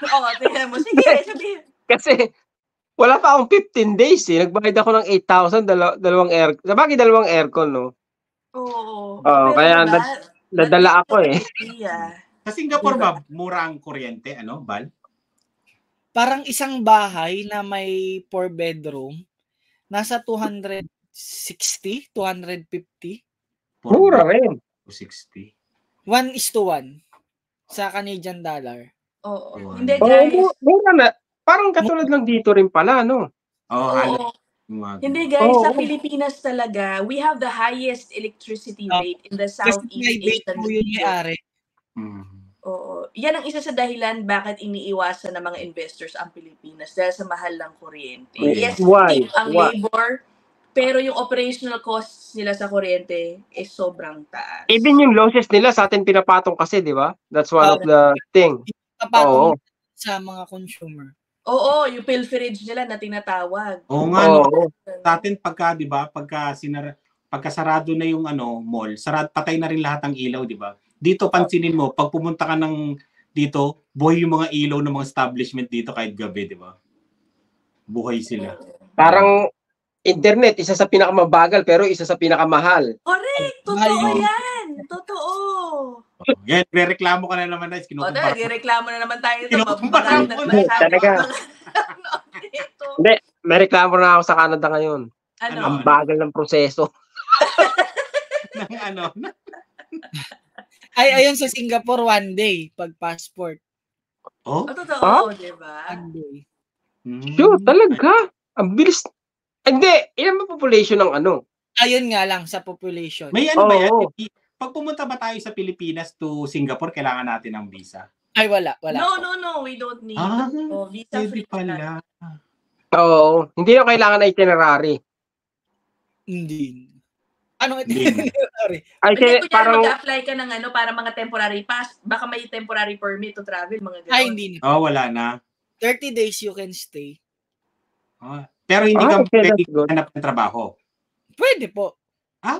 Oo, tingnan mo. Sige, sabihin. Kasi wala pa akong 15 days eh. Nagbayad ako ng 8,000, dalawang sabagay dalawang aircon, no? Oo. Oo, Pero kaya diba, nadala ako eh. Sa Singapore Diba? ba, mura ang kuryente, Bal? Parang isang bahay na may 4 bedroom, nasa 260, 250. Mura rin. 260. 1:1 sa Canadian dollar. Oo. Hindi, Oo, guys. mura na. Parang katulad lang dito rin pala, no? Oo, Oo. Hindi, guys. Oo. Sa Pilipinas talaga, we have the highest electricity rate in the Kasi Southeast private Asian po yung region. may-ari. Oo. Yan ang isa sa dahilan bakit iniiwasan ng mga investors ang Pilipinas dahil sa mahal ng kuryente. Yes, Why? tip ang Why? labor, pero yung operational costs nila sa kuryente is sobrang taas. Even yung losses nila sa atin pinapatong kasi, di ba? That's one of the thing. Kapatong Oo. sa mga consumer. Oo, yung pilferage nila na tinatawag. Oo nga, no. Oo. Sa atin pagka, 'di ba, pagka sarado na yung mall, patay na rin lahat ng ilaw, 'di ba? Dito pansinin mo, pag pumunta ka ng dito, buhay yung mga ilaw ng mga establishment dito kahit gabi, 'di ba? Buhay sila. Parang internet, isa sa pinakamabagal pero isa sa pinakamahal. Correct! Totoo yan! Totoo! Yan, rereklamo ka na naman, guys. O, nagreklamo na naman tayo ito. Kinukumpara mo. Talaga. Hindi, may reklamo na ako sa Canada ngayon. Ano? Ang bagal ng proseso. ng Ay, ayun sa Singapore, 1 day pag passport. Oh? Totoo, di ba? 1 day. Sure, talaga. Ang bilis. Hindi, ilan ba population ng Ayun nga lang sa population. May ba yan? Pag pumunta ba tayo sa Pilipinas to Singapore, kailangan natin ng visa? Ay, wala. No, we don't need. Visa free pala. Oo, hindi na kailangan na itinerary. Hindi. Anong itinerary? Ay, parang mag-apply ka ng para mga temporary pass, baka may temporary permit to travel, mga gano'n. Ay, hindi na. Wala na. 30 days you can stay. Pero hindi ka pwede hanap ng trabaho. Pwede po.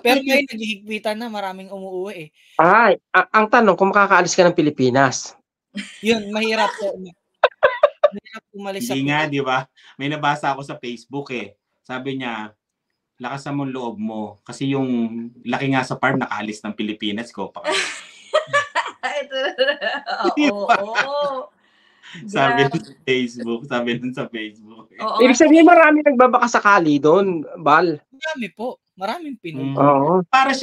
Pero pwede. may naghihigpitan na, maraming umuwi eh. Ay, ang tanong, kung makakaalis ka ng Pilipinas. Yun, mahirap po. Mahirap umalis sa Hindi nga, di ba? May nabasa ako sa Facebook eh. Sabi niya, lakasan mo loob mo. Kasi yung laki nga sa farm, nakaalis ng Pilipinas ko. Oo. Sabi nun sa Facebook. Ibig sabihin, marami nagbabaka sakali doon, Bal. Marami po. Maraming Pinoy. Para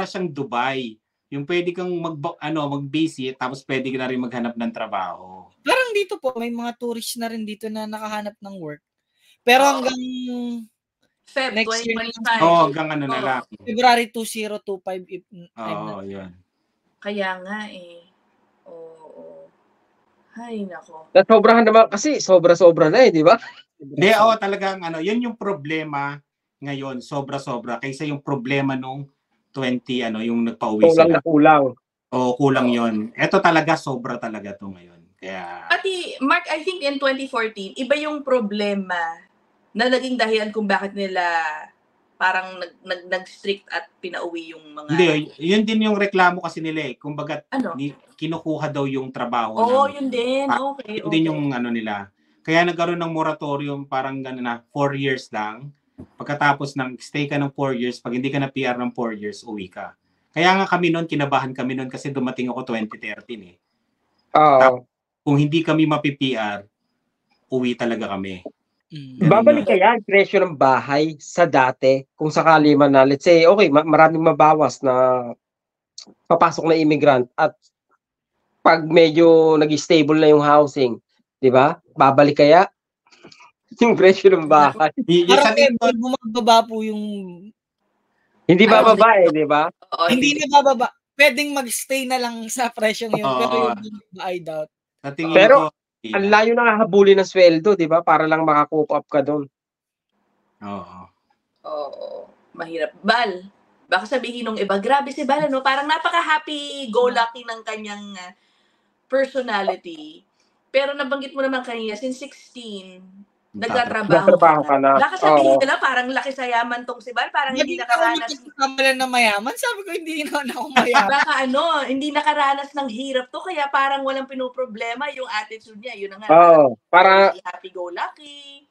siyang Dubai. Yung pwede kang mag-visit, tapos pwede ka na rin maghanap ng trabaho. Parang dito po, may mga tourist na rin dito na nakahanap ng work. Pero hanggang Feb next 2025. Hanggang na lang. February 2025. Yun. Kaya nga eh. Ay, nako. Nasobrahan naman kasi, sobra-sobra na di ba? Hindi, talagang yun yung problema ngayon, sobra-sobra. Kaysa yung problema nung 20, yung nagpa-uwi sila. Kulang. Kulang yun. Ito talaga, sobra talaga to ngayon. Kaya... Pati, Mark, I think in 2014, iba yung problema na naging dahilan kung bakit nila parang nag-strict at pinauwi yung mga... Hindi, yun din yung reklamo kasi nila eh. Kumbaga, kinukuha daw yung trabaho. Yun din. Okay. Yun din yung nila. Kaya nagkaroon ng moratorium, parang gano'n na 4 years lang. Pagkatapos stay ka ng 4 years, pag hindi ka na PR ng 4 years, uwi ka. Kaya nga kinabahan kami noon kasi dumating ako 2013 eh. Oo. Kung hindi kami mapi-PR, uwi talaga kami. Babalik kaya ang presyo ng bahay sa dati kung sakali man na, let's say, okay, maraming mabawas na papasok na immigrant at pag medyo nag-stable na yung housing, di ba? Babalik kaya yung presyo ng bahay. Parang bumababa po yung... Hindi bababa di ba? Hindi na bababa. Pwedeng mag-stay na lang sa presyong yun. Pero yung I doubt. Pero ang layo na hahabulin ng sweldo, di ba? Para lang maka-cope up ka doon. Oo. Mahirap. Bal, baka sabihin nung iba, grabe si Bal, parang napaka-happy-go-lucky ng kanyang personality. Pero nabanggit mo naman kanina, since 16, Nagtatrabaho Nagtatrabaho ka na. Baka sabihin Oo. nila parang laki sa yaman tong si Val, parang hindi Hindi nakaranas. nakaranas na mayaman. Sabi ko, hindi naman ako mayaman. Baka hindi nakaranas ng hirap to, kaya parang walang pinoproblema yung attitude niya. Yun na nga, Oo. Para, happy-go-lucky.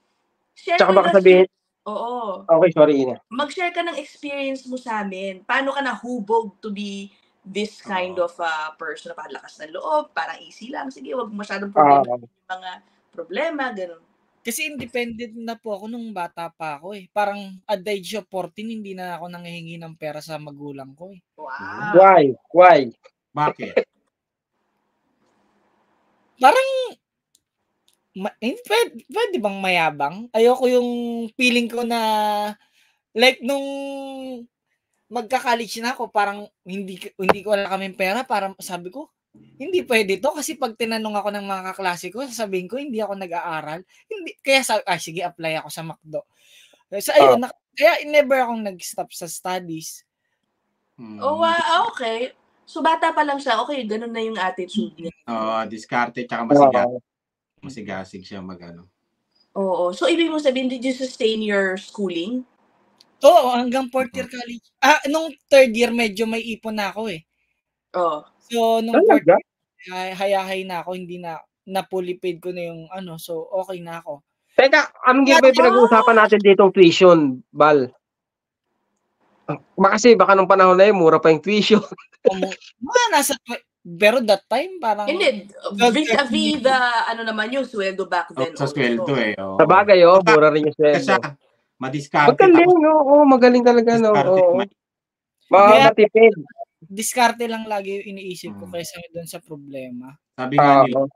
Share tsaka mo baka na sabihin, Oo. okay, sorry, Ina. Mag-share ka ng experience mo sa amin. Paano ka nahubog to be this kind of person na palakas ng loob, parang easy lang. Sige, wag masyadong problema. Yung mga problema, ganun. Kasi independent na po ako nung bata pa ako eh. Parang at the age of 14, hindi na ako nanghihingi ng pera sa magulang ko eh. Wow. Why? Bakit? Parang, pwede bang mayabang? Ayoko yung feeling ko na, like nung magka-college na ako, parang hindi ko wala kaming pera, parang sabi ko, hindi pwede to kasi pag tinanong ako ng mga kaklase ko, sasabihin ko hindi ako nag-aaral. Hindi kaya sige, apply ako sa McDo. So ayun, kaya never akong nag-stop sa studies. Oh, wow, okay. So bata pa lang siya, okay, ganun na yung attitude niya. Diskarte tsaka masigasig siya magano. Oo. So ibig mo sabihin, did you sustain your schooling? Oo, hanggang 4th year college. Nung 3rd year medyo may ipon na ako eh. Oo. So nung 4th year, hayahay na ako, hindi na fully paid ko na yung so okay na ako. Teka, anong ba yung pinag-uusapan natin ditong tuition, Bal? Kasi baka nung panahon na yun, mura pa yung tuition. Pero that time, parang... Hindi, vis-a-vis naman yung sweldo back then. Sa sweldo eh. Sa bagay, mura rin yung sweldo. Madiskarte. Magaling talaga, no? Matipid. Diskarte lang lagi yung iniisip ko kaysa doon sa problema. Sabi nga nila,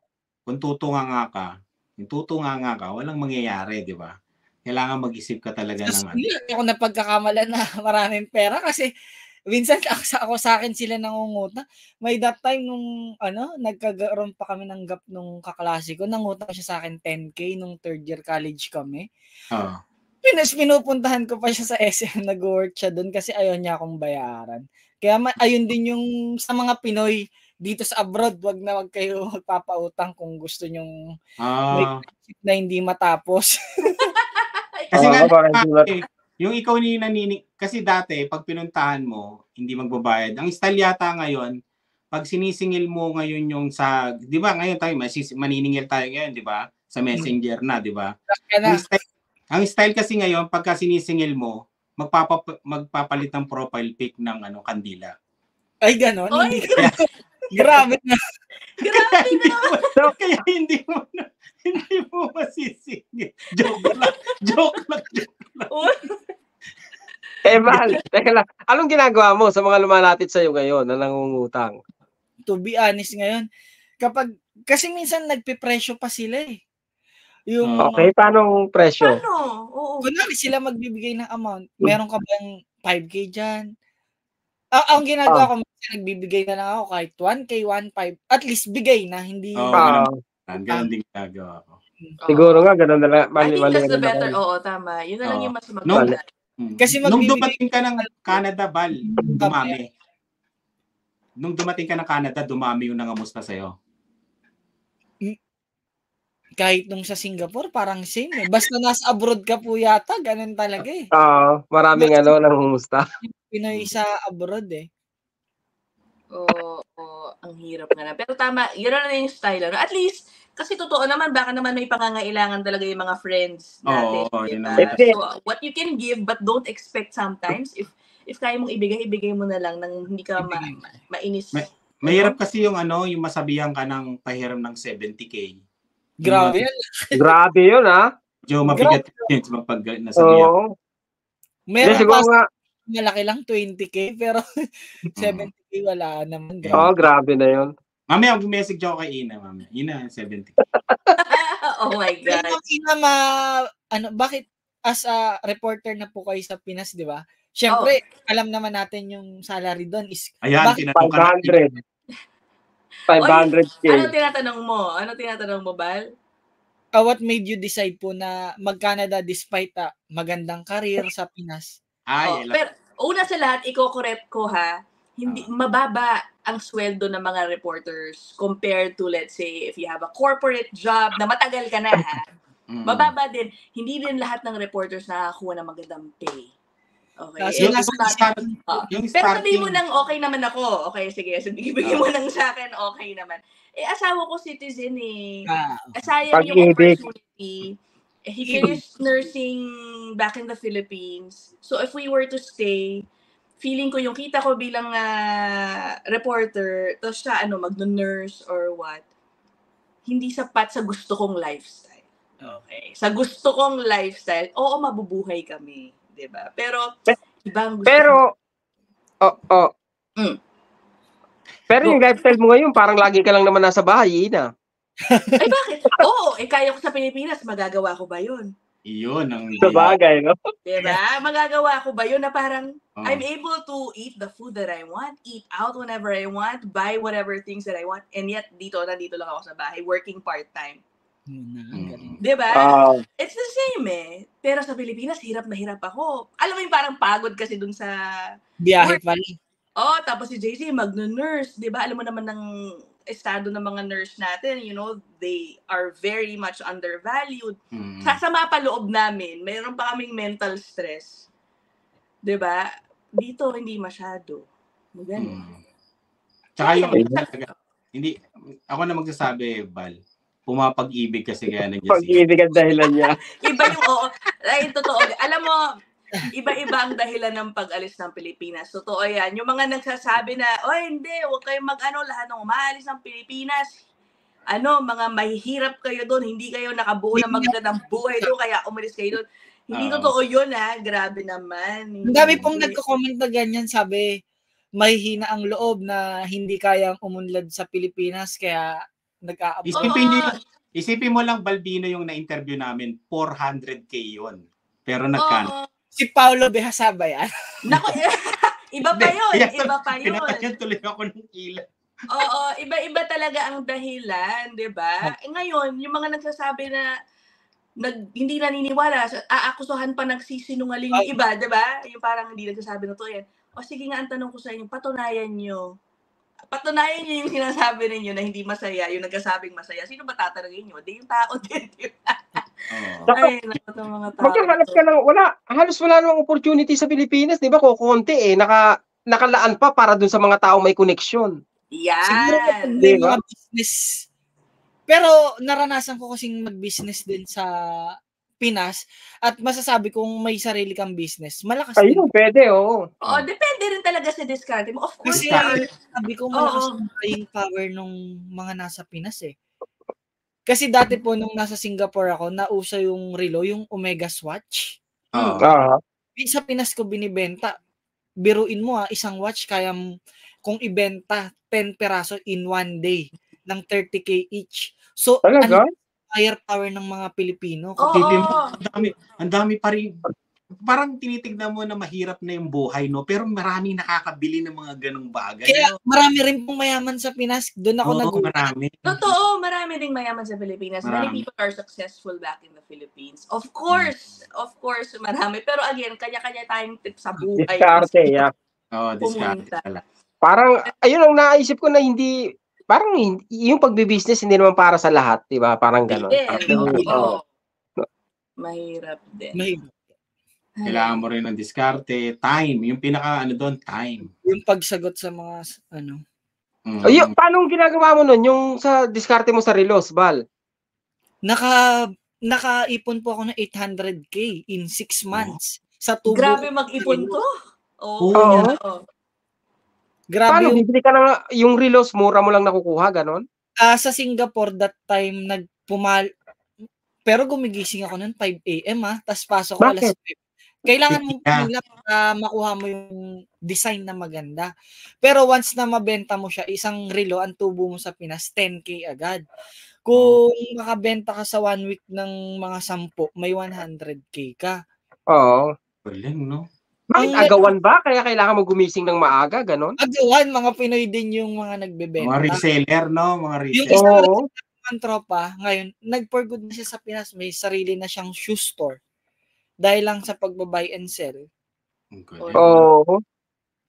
kung tutunganga ka, walang mangyayari, di ba? Kailangan mag-isip ka talaga ng Hindi ako napagkakamalan na maraming pera kasi minsan ako sa akin sila nangungutang. May that time nung nagkagaroon pa kami ng gap nung kaklase ko, nangutang siya sa akin 10K nung 3rd year college kami. Pinupuntahan ko pa siya sa SM, nag-work siya doon kasi ayaw niya akong bayaran. Kaya ayun din yung sa mga Pinoy dito sa abroad, wag kayo magpapautang kung gusto nyong may na hindi matapos. Kasi yung ikaw kasi dati pag pinuntahan mo, hindi magbabayad. Ang style yata ngayon, pag sinisingil mo ngayon yung di ba ngayon tayo maniningil tayo ngayon, di ba? Sa Messenger na, di ba? Ang style kasi ngayon, pagka sinisingil mo, magpapalit ng profile pic ng kandila. Ay, ganon? Grabe na. Grabe na. Kaya hindi mo masisingil. Joke lang. Val, teka lang. Anong ginagawa mo sa mga lumalapit sa'yo ngayon na nangungutang? To be honest ngayon, kasi minsan nagpipresyo pa sila eh. Okay, paano presyo? Kunwari sila magbibigay ng amount. Meron ka bang 5K dyan? Ang ginagawa ko, nagbibigay na lang ako kahit 1K, 1.5. At least bigay na, hindi... Ganun din ginagawa ko. Siguro nga, ganun na lang. I think that's the better. Oo, tama. Yun na lang yung mas maganda. Kasi nung dumating ka ng Canada, Val, dumami. Nung dumating ka ng Canada, dumami yung nangamusta sa'yo. Kahit nung sa Singapore, parang same eh. Basta nasa abroad ka po yata, ganun talaga eh. Maraming nangumusta. Pinoy sa abroad eh. Ang hirap nga na. Pero tama, yun na yung style. At least, kasi totoo naman, baka naman may pangangailangan talaga yung mga friends natin. So, what you can give, but don't expect sometimes, if kaya mong ibigay mo na lang nang hindi ka mainis. Mahirap kasi yung masabihan ka ng pahiram ng 70K. Grabe yun. Grabe yun, ha? Medyo mabigat yun pag nasabihan. Meron pa malaki lang 20K, pero 70K wala naman. Grabe na yun. Mamaya mag-message ako kay Ina, mamaya. Ina, 70K. Oh my God. Ina, bakit as a reporter na po kayo sa Pinas, di ba? Siyempre, alam naman natin yung salary doon is... Ayan, 500. 500K. Ano tinatanong mo, Bal? What made you decide po na mag-Canada despite magandang career sa Pinas? Pero una sa lahat, i-correct ko hindi mababa ang sweldo ng mga reporters compared to, let's say, if you have a corporate job na matagal ka na Mababa din. Hindi din lahat ng reporters nakakakuha ng magandang pay. Okay? Kasi Yung Pero sabihin mo starting, nang okay naman ako. Okay, sige. Bigyan mo nang sa akin, okay naman. Asawa ko citizen eh. Sayang yung Pag-ibig. opportunity. He finished nursing back in the Philippines. So if we were to stay, feeling ko yung kita ko bilang reporter, tapos siya mag-nurse or what, hindi sapat sa gusto kong lifestyle. Okay. Sa gusto kong lifestyle, oo, mabubuhay kami. Diba? Pero, ibang gusto Pero, Mm. Pero yung lifestyle mo ngayon, parang lagi ka lang naman nasa bahay, Ina. Ay, bakit? Oo, kaya ko sa Pilipinas, magagawa ko ba yun? Iyon ang Sa bagay, no? Diba? Magagawa ko ba yun na parang I'm able to eat the food that I want, eat out whenever I want, buy whatever things that I want, and yet nandito lang ako sa bahay, working part-time. Diba? It's the same eh. Pero sa Pilipinas, hirap na hirap ako. Alam mo yung parang pagod kasi dun sa biyahe pala. Tapos si JC mag-nurse, 'di ba? Alam mo naman ng estado ng mga nurse natin, they are very much undervalued. Sa mapaloob namin, mayroon pa kaming mental stress. 'Di ba? Dito hindi masyado. Maganda. Tsaka hindi ako na magsasabi, Bal. Pumapag-ibig kasi kaya nandiyan Pag-ibig ang dahilan niya. Iba yung ay totoo. Alam mo, iba-iba ang dahilan ng pag-alis ng Pilipinas. Totoo yan. Yung mga nagsasabi na, hindi, huwag kayong lahat ng umaalis ng Pilipinas. Mga mahihirap kayo doon, hindi kayo nakabuo ng magandang buhay doon, kaya umalis kayo doon. Hindi totoo yun, Grabe naman. Ang dami pong nagko-comment na ganyan, sabi, mahihina ang loob na hindi kayang umunlad sa Pilipinas, kaya nag-aabot. Isipin mo lang, Balbino, yung na-interview namin, 400K yun. Pero nagkano? Si Paulo Behasaba yan. Naku, iba pa yun. Iba pa yun. Pinakasyan tuloy ako ng ilan. Oo, iba-iba talaga ang dahilan, di ba? Ngayon, yung mga nagsasabi na hindi naniniwala, aakusahan pa nagsisinungaling yung iba, di ba? Yung parang hindi nagsasabi na to yan. O sige nga, ang tanong ko sa inyo, patunayan nyo yung sinasabi ninyo na hindi masaya, yung nagkasabing masaya. Sino ba tatanungin nyo? Di yung tao din, di ba? Ay, mga tao. Magkahanap ka lang, halos wala namang opportunity sa Pilipinas, di ba? Kukunti nakalaan pa para dun sa mga tao may koneksyon. Yan. Siguro may mga business. Pero naranasan ko kasing mag-business din sa Pinas at masasabi kong may sarili kang business. Malakas din. Ayun, pwede, oo. Oo, depende rin talaga sa diskarte mo. Of course, kasi sabi ko malakas ang buying power nung mga nasa Pinas eh. Kasi dati po nung nasa Singapore ako, nauso yung relo, yung Omega Swatch. Sa Pinas ko binibenta. Biruin mo isang watch kaya kung ibenta 10 peraso in one day ng 30K each. So, talaga? Higher power ng mga Pilipino. Ang dami pa rin. Parang tinitignan mo na mahirap na yung buhay, no? Pero maraming nakakabili ng mga ganong bagay. Kaya marami rin pong mayaman sa Pinas. Doon ako marami. Totoo, marami ding mayaman sa Pilipinas. Many people are successful back in the Philippines. Of course, marami. Pero again, kanya-kanya tayong tip sa buhay. Diskarte, diskarte pala. Parang, ayun ang naisip ko na hindi, parang yung pagbe-business hindi naman para sa lahat, di ba? Parang gano'n. Mahirap din. Kailangan mo rin ng diskarte, time. Yung pinaka time. Yung pagsagot sa mga paano ginagawa mo nun? Yung sa diskarte mo sa relos, Bal? Nakaipon po ako ng 800K in 6 months. Sa tubo. Grabe mag-ipon to. Grabe. Paano? Bibili ka na yung relos, mura mo lang nakukuha, gano'n? Sa Singapore, that time, pero gumigising ako nun 5 a.m. Tapos pasok ko alas 5. Kailangan mo pumila para makuha mo yung design na maganda. Pero once na mabenta mo siya, isang relo, ang tubo mo sa Pinas, 10K agad. Kung makabenta ka sa 1 week ng mga 10, may 100K ka. Oo. Galing, no? Bakit agawan ba? Kaya kailangan mo gumising ng maaga, gano'n? Agawan, mga Pinoy din yung mga nagbebenta. Mga reseller, no? Mga reseller. Yung isang tropa, ngayon, nag-for good na siya sa Pinas, may sarili na siyang shoe store. Dahil lang sa pagbabuy and sell. Oo.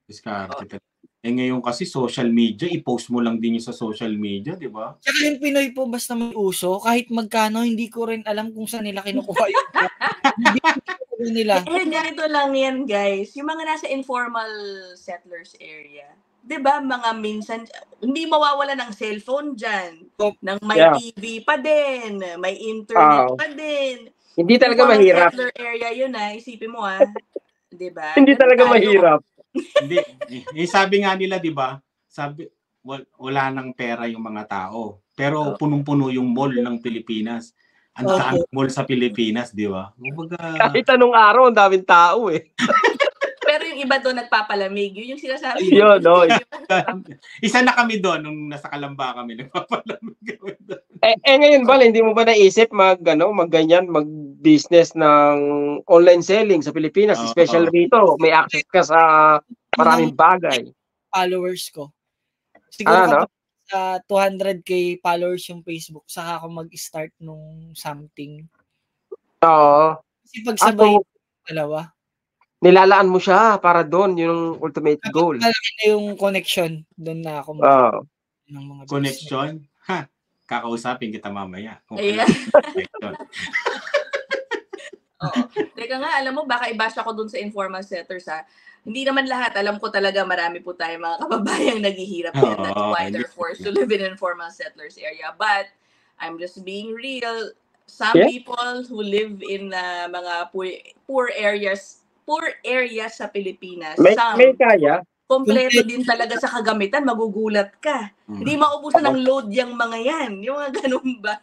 Diskarte. ngayon kasi social media, i-post mo lang din yung sa social media, di ba? Tsaka yung Pinoy po, basta may uso, kahit magkano, hindi ko rin alam kung saan nila kinukuha yung hindi ko nila. Ganito lang yan, guys. Yung mga nasa informal settlers area, 'di ba, mga minsan hindi mawawala ng cellphone diyan, ng may TV pa din, may internet pa din. Hindi talaga Informal mahirap. settler area yun isipin mo 'di ba? Hindi Ganun talaga tayo. mahirap. Hindi. Sabi nga nila, di ba? Sabi, wala nang pera yung mga tao. Pero punong-puno yung mall ng Pilipinas. Ang daming mall sa Pilipinas, di ba? Kahit anong araw, ang daming tao eh. Pero yung iba doon nagpapalamig. Yun yung sinasabi. Yun, no. Isa na kami doon nung nasa Kalamba kami. Nagpapalamig kami doon. Ngayon ba, hindi mo ba naisip mag-business ng online selling sa Pilipinas? Especially rito, may access ka sa maraming bagay. Followers ko. Siguro kapag sa 200k followers yung Facebook, saka ako mag-start nung something. Oo. Kasi pag sabay dalawa, nilalaan mo siya para doon, yung ultimate goal. Malaki na yung connection, doon na ako ng mga connection? Ha, kakausapin kita mamaya. Ayan. Teka nga, alam mo, baka i-bash ako dun sa informal setters Hindi naman lahat. Alam ko talaga marami po tayo mga kababayang naghihirap. That's why they're forced to live in informal settlers area. But, I'm just being real. Some people who live in mga poor areas sa Pilipinas. May kaya. Kompleto din talaga sa kagamitan. Magugulat ka. Hindi maubusan ng load yung mga yan. Yung mga ganun ba?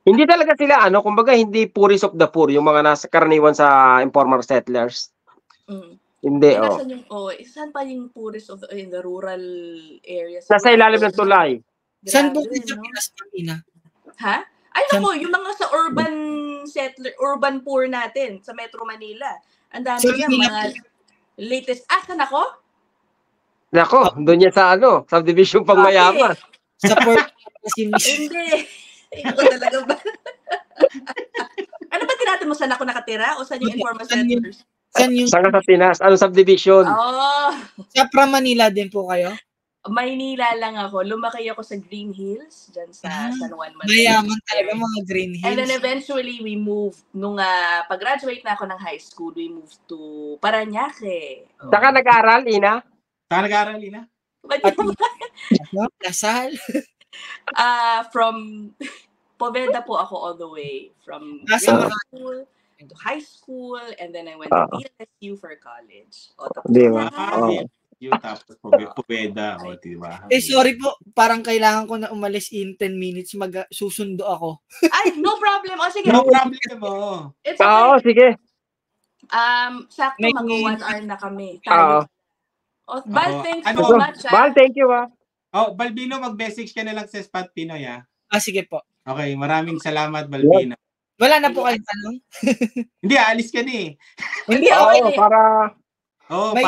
Hindi talaga sila, kumbaga hindi poorest of the poor, yung mga nasa karaniwan sa informal settlers. Hindi, saan pa yung poorest of in the rural areas? Nasa ilalim ng tulay. Saan po sa Pinas kanina? Ha? Ay, naku, yung mga sa urban poor natin, sa Metro Manila. Ang dami yan, mga latest. Saan ako? Nako, doon yan sa subdivision pang mayaman. Sa Port Hindi. Ako talaga ba? Ano ba tinatin mo? Saan ako nakatira? O saan yung informal settlers? Saan ka sa Pinas? Anong subdivision? Sa Manila din po kayo? Maynila lang ako. Lumaki ako sa Green Hills, dyan sa San Juan. Mayaman talaga mga Green Hills. And then eventually, we moved. Nung pag-graduate na ako ng high school, we moved to Parañaque. Saan ka nag-aral, Ina? Saan nag-aral, Ina? Lasal? From Poveda po ako all the way. From school to high school, and then I went to PSU for college. Diba? Tapos Poveda, diba? Sorry po, parang kailangan ko na umalis in 10 minutes, susundo ako. Ay, no problem. Sige. No problem mo. It's okay. Sige. Sakto mag-1 hour na kami. Bal, thanks so much. Bal, thank you Balbino, mag-message ka na lang sa Spot Pinoy Sige po. Okay, maraming salamat, Balbino. Wala na po kayong tanong? Hindi, alis ka ni. Hindi, para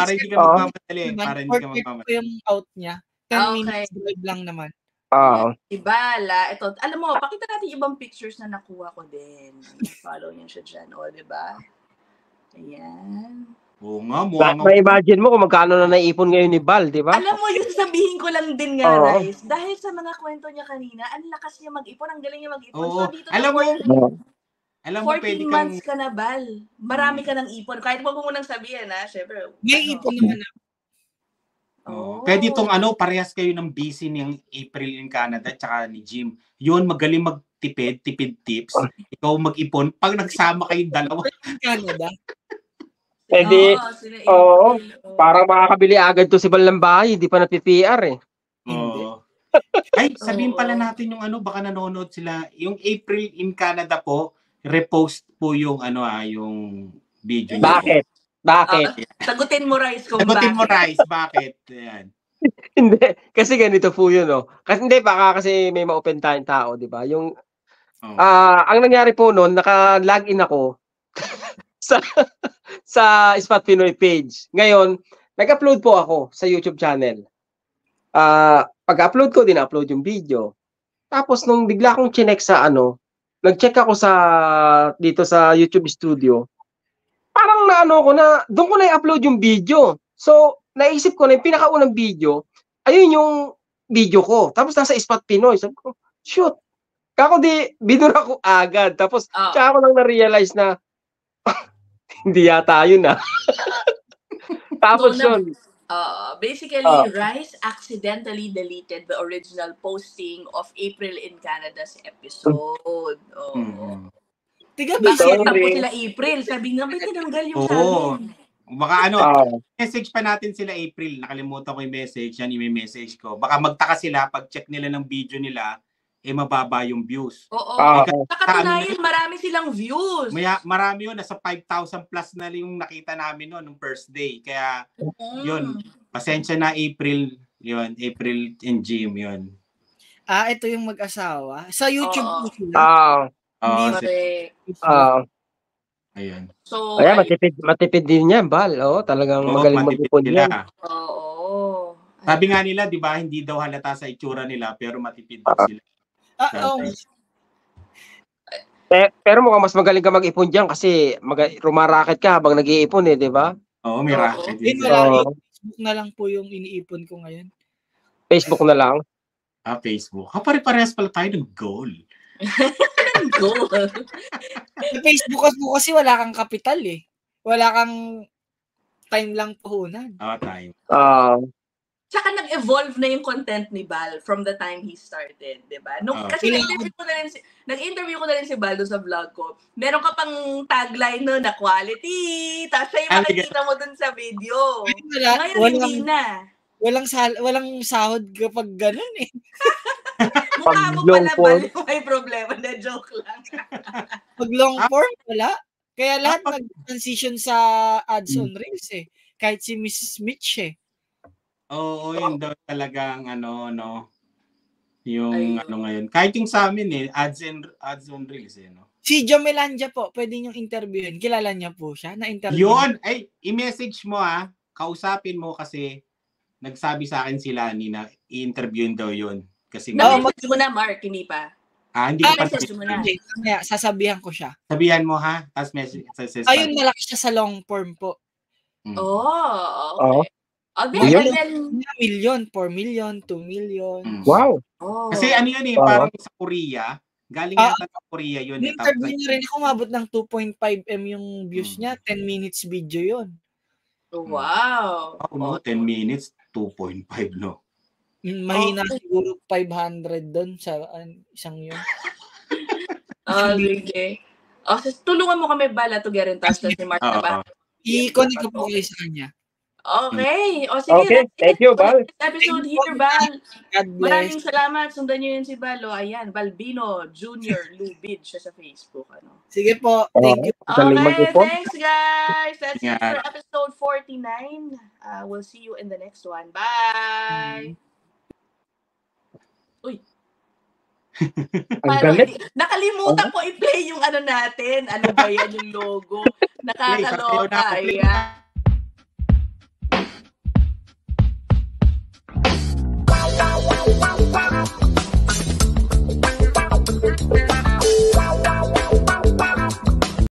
hindi ka magmamadali. Para hindi ka magmamadali. Yung out niya. 10 minutes drive lang naman. Ibala. Ito, alam mo, pakita natin ibang pictures na nakuha ko din. Follow niyo siya dyan. Diba? Ayan. Oo nga, ma-imagine mo kung magkano na naipon ngayon ni Bal, di ba? Alam mo, yung sasabihin ko lang din nga, Rice, dahil sa mga kwento niya kanina, ang lakas niya mag-ipon, ang galing niya mag-ipon. So, dito alam mo, 14 months ka na, Bal. Marami ka ng ipon. Kahit wag mo munang sabihin, syempre. May ipon naman na. Pwede itong parehas kayo ng busy niyang April in Canada tsaka ni Jim. Yun, magaling magtipid tips. Ikaw mag-ipon. Pag nagsama kayong dalawa. Canada. Parang makakabili agad to si Bal ng bahay. Hindi pa na-PPR Ay, sabihin pala natin yung baka nanonood sila. Yung April in Canada po, repost po yung yung video niya. Bakit? Sagutin mo, Rice, kung bakit? Ayan. Hindi, kasi ganito po yun, Kasi baka kasi may ma-open tayong tao, di ba? Yung, ang nangyari po noon, naka-login ako sa Spot Pinoy page. Ngayon, nag-upload po ako sa YouTube channel. Pag-upload ko, din-upload yung video. Tapos, nung bigla akong chinek sa nag-check ako dito sa YouTube studio, parang doon ko na i-upload yung video. So, naisip ko na yung pinakaunang video, ayun yung video ko. Tapos nasa Spot Pinoy. Sabi ko, shoot. Kako di, binura ko agad. Tapos, tsaka ko lang na-realize na, hindi yata yun Tapos yun. Basically, Rice accidentally deleted the original posting of April in Canada's episode. Bakit tapos sila April? Sabi nga, may tinanggal yung sabi. Baka message pa natin sila April. Nakalimutan ko yung message. Yan, i-message ko. Baka magtaka sila pag check nila ng video nila, mababa yung views. Nakatunayan, marami silang views. Marami yun. Nasa 5,000 plus na yung nakita namin noon nung first day. Kaya, yun. Pasensya na April. Yun, April and Jim, yun. Ito yung mag-asawa. Sa YouTube po sila. Ayan. So, ayan, matipid din yan, Bal. Talagang magaling mag-ipon yan. Sabi nga nila, di ba, hindi daw halata sa itsura nila, pero matipid daw sila. Pero mukhang mas magaling ka mag-ipon dyan kasi rumaraket ka habang nag-iipon di ba? Oo, may racket. Facebook na lang po yung iniipon ko ngayon. Facebook na lang? Facebook. Pare-parehas pala tayo ng goal. Sa Facebook kasi wala kang kapital Wala kang time lang puhunan. Time. Tsaka nag-evolve na yung content ni Bal from the time he started, di ba? Kasi nag-interview ko na rin si Bal sa vlog ko. Meron ka pang tagline na quality. Tapos siya yung makikita mo dun sa video. Ngayon hindi na. Walang sahod kapag ganun Mukha mo pala Bal may problema. Na joke lang. Pag long form, wala. Kaya lahat nag-transition sa ads on Reels Kahit si Mrs. Mitch Oo, yun daw talagang yung ngayon. Kahit yung sa amin ads on Reels Si Jomelandia po, pwede niyong interviewin. Kilala niya po siya? Na-interview. Yun! I-message mo Kausapin mo kasi nagsabi sa akin sila na i-interviewin daw yun. Kasi message mo na, Mark, hindi pa. Hindi ko pa message mo na. Kaya sasabihan ko siya. Sabihan mo Tapos message. Ayun, malaki siya sa long form po. Okay. Million, 4 million, 2 million. Wow. Kasi yun parang sa Korea. Galing yata sa Korea yun. Interview niya rin ako, mabot ng 2.5M yung views niya. 10 minutes video yun. Wow. 10 minutes, 2.5 no? Mahina siguro 500 doon sa isang yun. Okay. Tulungan mo kami Bala to get in touch si Mark na ba? I-connect ko po kayo sa kanya. Okay. Sige. Okay. Thank you, Bal. Episode here, Bal. God bless. Maraming salamat. Sundan nyo yun si Bal. Ayan, Balbino Jr. Lubid siya sa Facebook. Sige po. Thank you. Okay, thanks guys. That's it for episode 49. We'll see you in the next one. Bye. Uy. Nakalimutan ko i-play yung natin. Ano ba yan yung logo? Nakakaloka. Ayan.